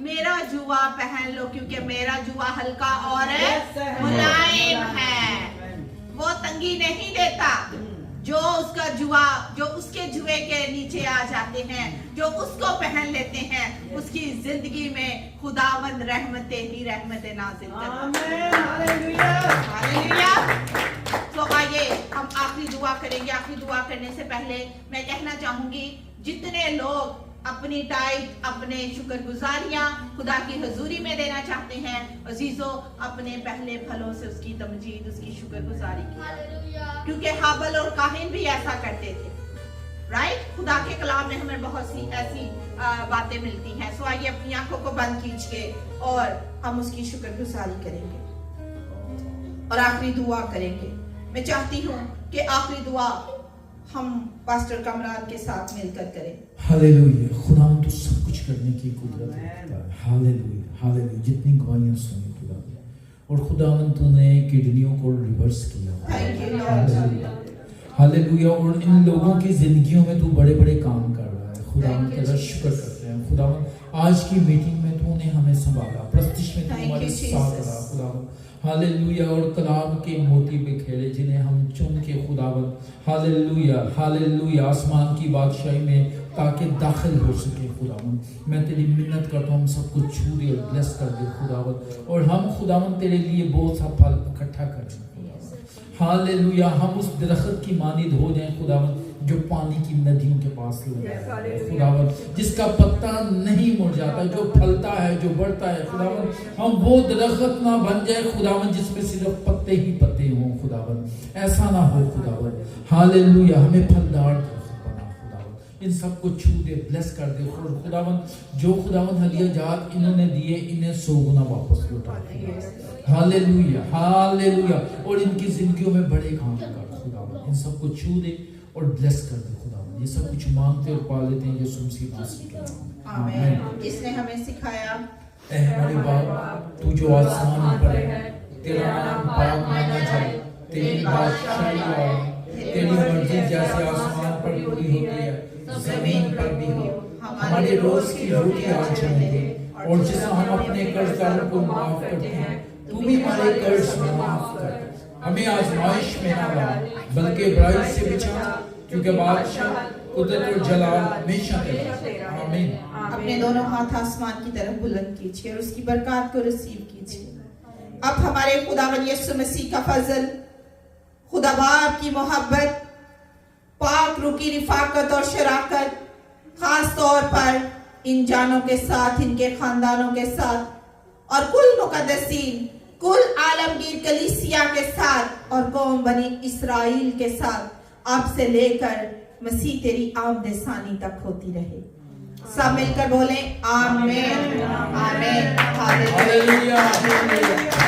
मेरा जुआ पहन लो क्योंकि मेरा जुआ हल्का और मुलायम है, वो तंगी नहीं देता। जो उसका जुआ, जो उसके जुए के नीचे आ जाते हैं, जो उसको पहन लेते हैं, उसकी जिंदगी में खुदावंद रहमतें ही रहमतें नाज़िल करता है। आमीन। हालेलुया। हालेलुया। तो आइए हम आखिरी दुआ करेंगे। आखिरी दुआ करने से पहले मैं कहना चाहूंगी, जितने लोग अपनी टाइप, अपने शुक्रगुजारियां खुदा की हजूरी में देना चाहते हैं, अजीजों अपने पहले फलों से उसकी तमजीद, उसकी शुक्रगुजारी कीजिए, क्योंकि हाबल और काहिन भी ऐसा करते थे। राइट? खुदा के कलाम में हमें बहुत सी ऐसी बातें मिलती हैं। सो आइए अपनी आंखों को बंद कीजिए और हम उसकी शुक्रगुजारी करेंगे और आखिरी दुआ करेंगे। मैं चाहती हूँ कि आखिरी दुआ हम पास्टर कमरान के साथ मिलकर करें। हालेलुया। खुदा तो सब कुछ करने की कुदरत रखता है। Hallelujah, hallelujah. जितनी गवाहियां सुनी खुदा, और खुदावन तूने किडनियों को रिवर्स किया। Thank you hallelujah, hallelujah. और इन लोगों की जिंदगियों में तू बड़े बड़े काम कर रहा है। खुदावन तेरा शुक्र करते हैं। खुदावन आज की मीटिंग में तूने हमें संभाला, प्रस्तिश में तू हमारे साथ रहा खुदावन। हालेलुया। और कलाम के मोती बिखेरे जिन्हें हम चुन के खुदावन, हालेलुया, हालेलुया, आसमान की बादशाही में ताकि दाखिल हो सके खुदावन। मैं तेरी मिन्नत करता हूँ, हम सबको छू दे और ब्लेस कर दे खुदावन, और हम खुदावन तेरे लिए बहुत सा फल इकट्ठा करें खुदावन। हालेलुया। हम उस दरख्त की मानिद हो जाएं खुदावन जो पानी की नदियों के पास लगा है खुदावन, जिसका पत्ता नहीं मुड़ जाता, जो फलता है, जो बढ़ता है खुदावन। हम वो दरख्त ना बन जाए खुदावन जिसमें सिर्फ पत्ते ही पत्ते हों खुदावन, ऐसा ना हो खुदावन। हालेलुया। हमें फलदार दरख्त बना खुदावन। इन सबको छू दे, ब्लेस कर दे खुदावन। जो खुदावन हदिया जात इन्होंने दिए, इन्हें 100 गुना वापस लौटा दे। Hallelujah, hallelujah. और इनकी जिंदगियों में बड़े काम कर खुदावन। इन सबको छू दे और ब्लेस कर दे खुदावन। ये सब कुछ मांगते और पा लेते हैं यीशु मसीह नासरी के नाम। आमीन। इसने हमें सिखाया, ऐ हमारे बाप, तू जो आसमान पर है, तेरा नाम पाक माना जाए, तेरी बादशाही आए, तेरी मर्जी जैसे आसमान पर पूरी होती है जमीन पर भी हो। हमारे रोज की रोटी आज हमें दे, और जिससे हम अपने कर्जदारों को माफ करते हैं, तू भी हमारे कर्ज में माफ कर। हमें आजमाइश में ना ला, बल्कि बुराई से बचा, क्योंकि बादशाह, कुदरत और जलाल हमेशा तेरा। आमीन। अपने दोनों हाथ आसमान की तरफ बुलंद कीजिए और उसकी बरकत को रिसीव कीजिए। अब हमारे खुदावंद यीशु मसीह का फजल, खुदा बाप की मोहब्बत, पाक रूह की रिफाकत और शराकत, खास तौर पर इन जानों के साथ, इनके खानदानों के साथ, और कुल मुकद्दसीन, कुल आलमगीर कलीसिया के साथ, और कौम बनी इस्राइल के साथ अब से लेकर मसीह तेरी आमद सानी तक होती रहे। सब मिलकर बोले आमीन, आमीन, हालेलुया। हालेलुया।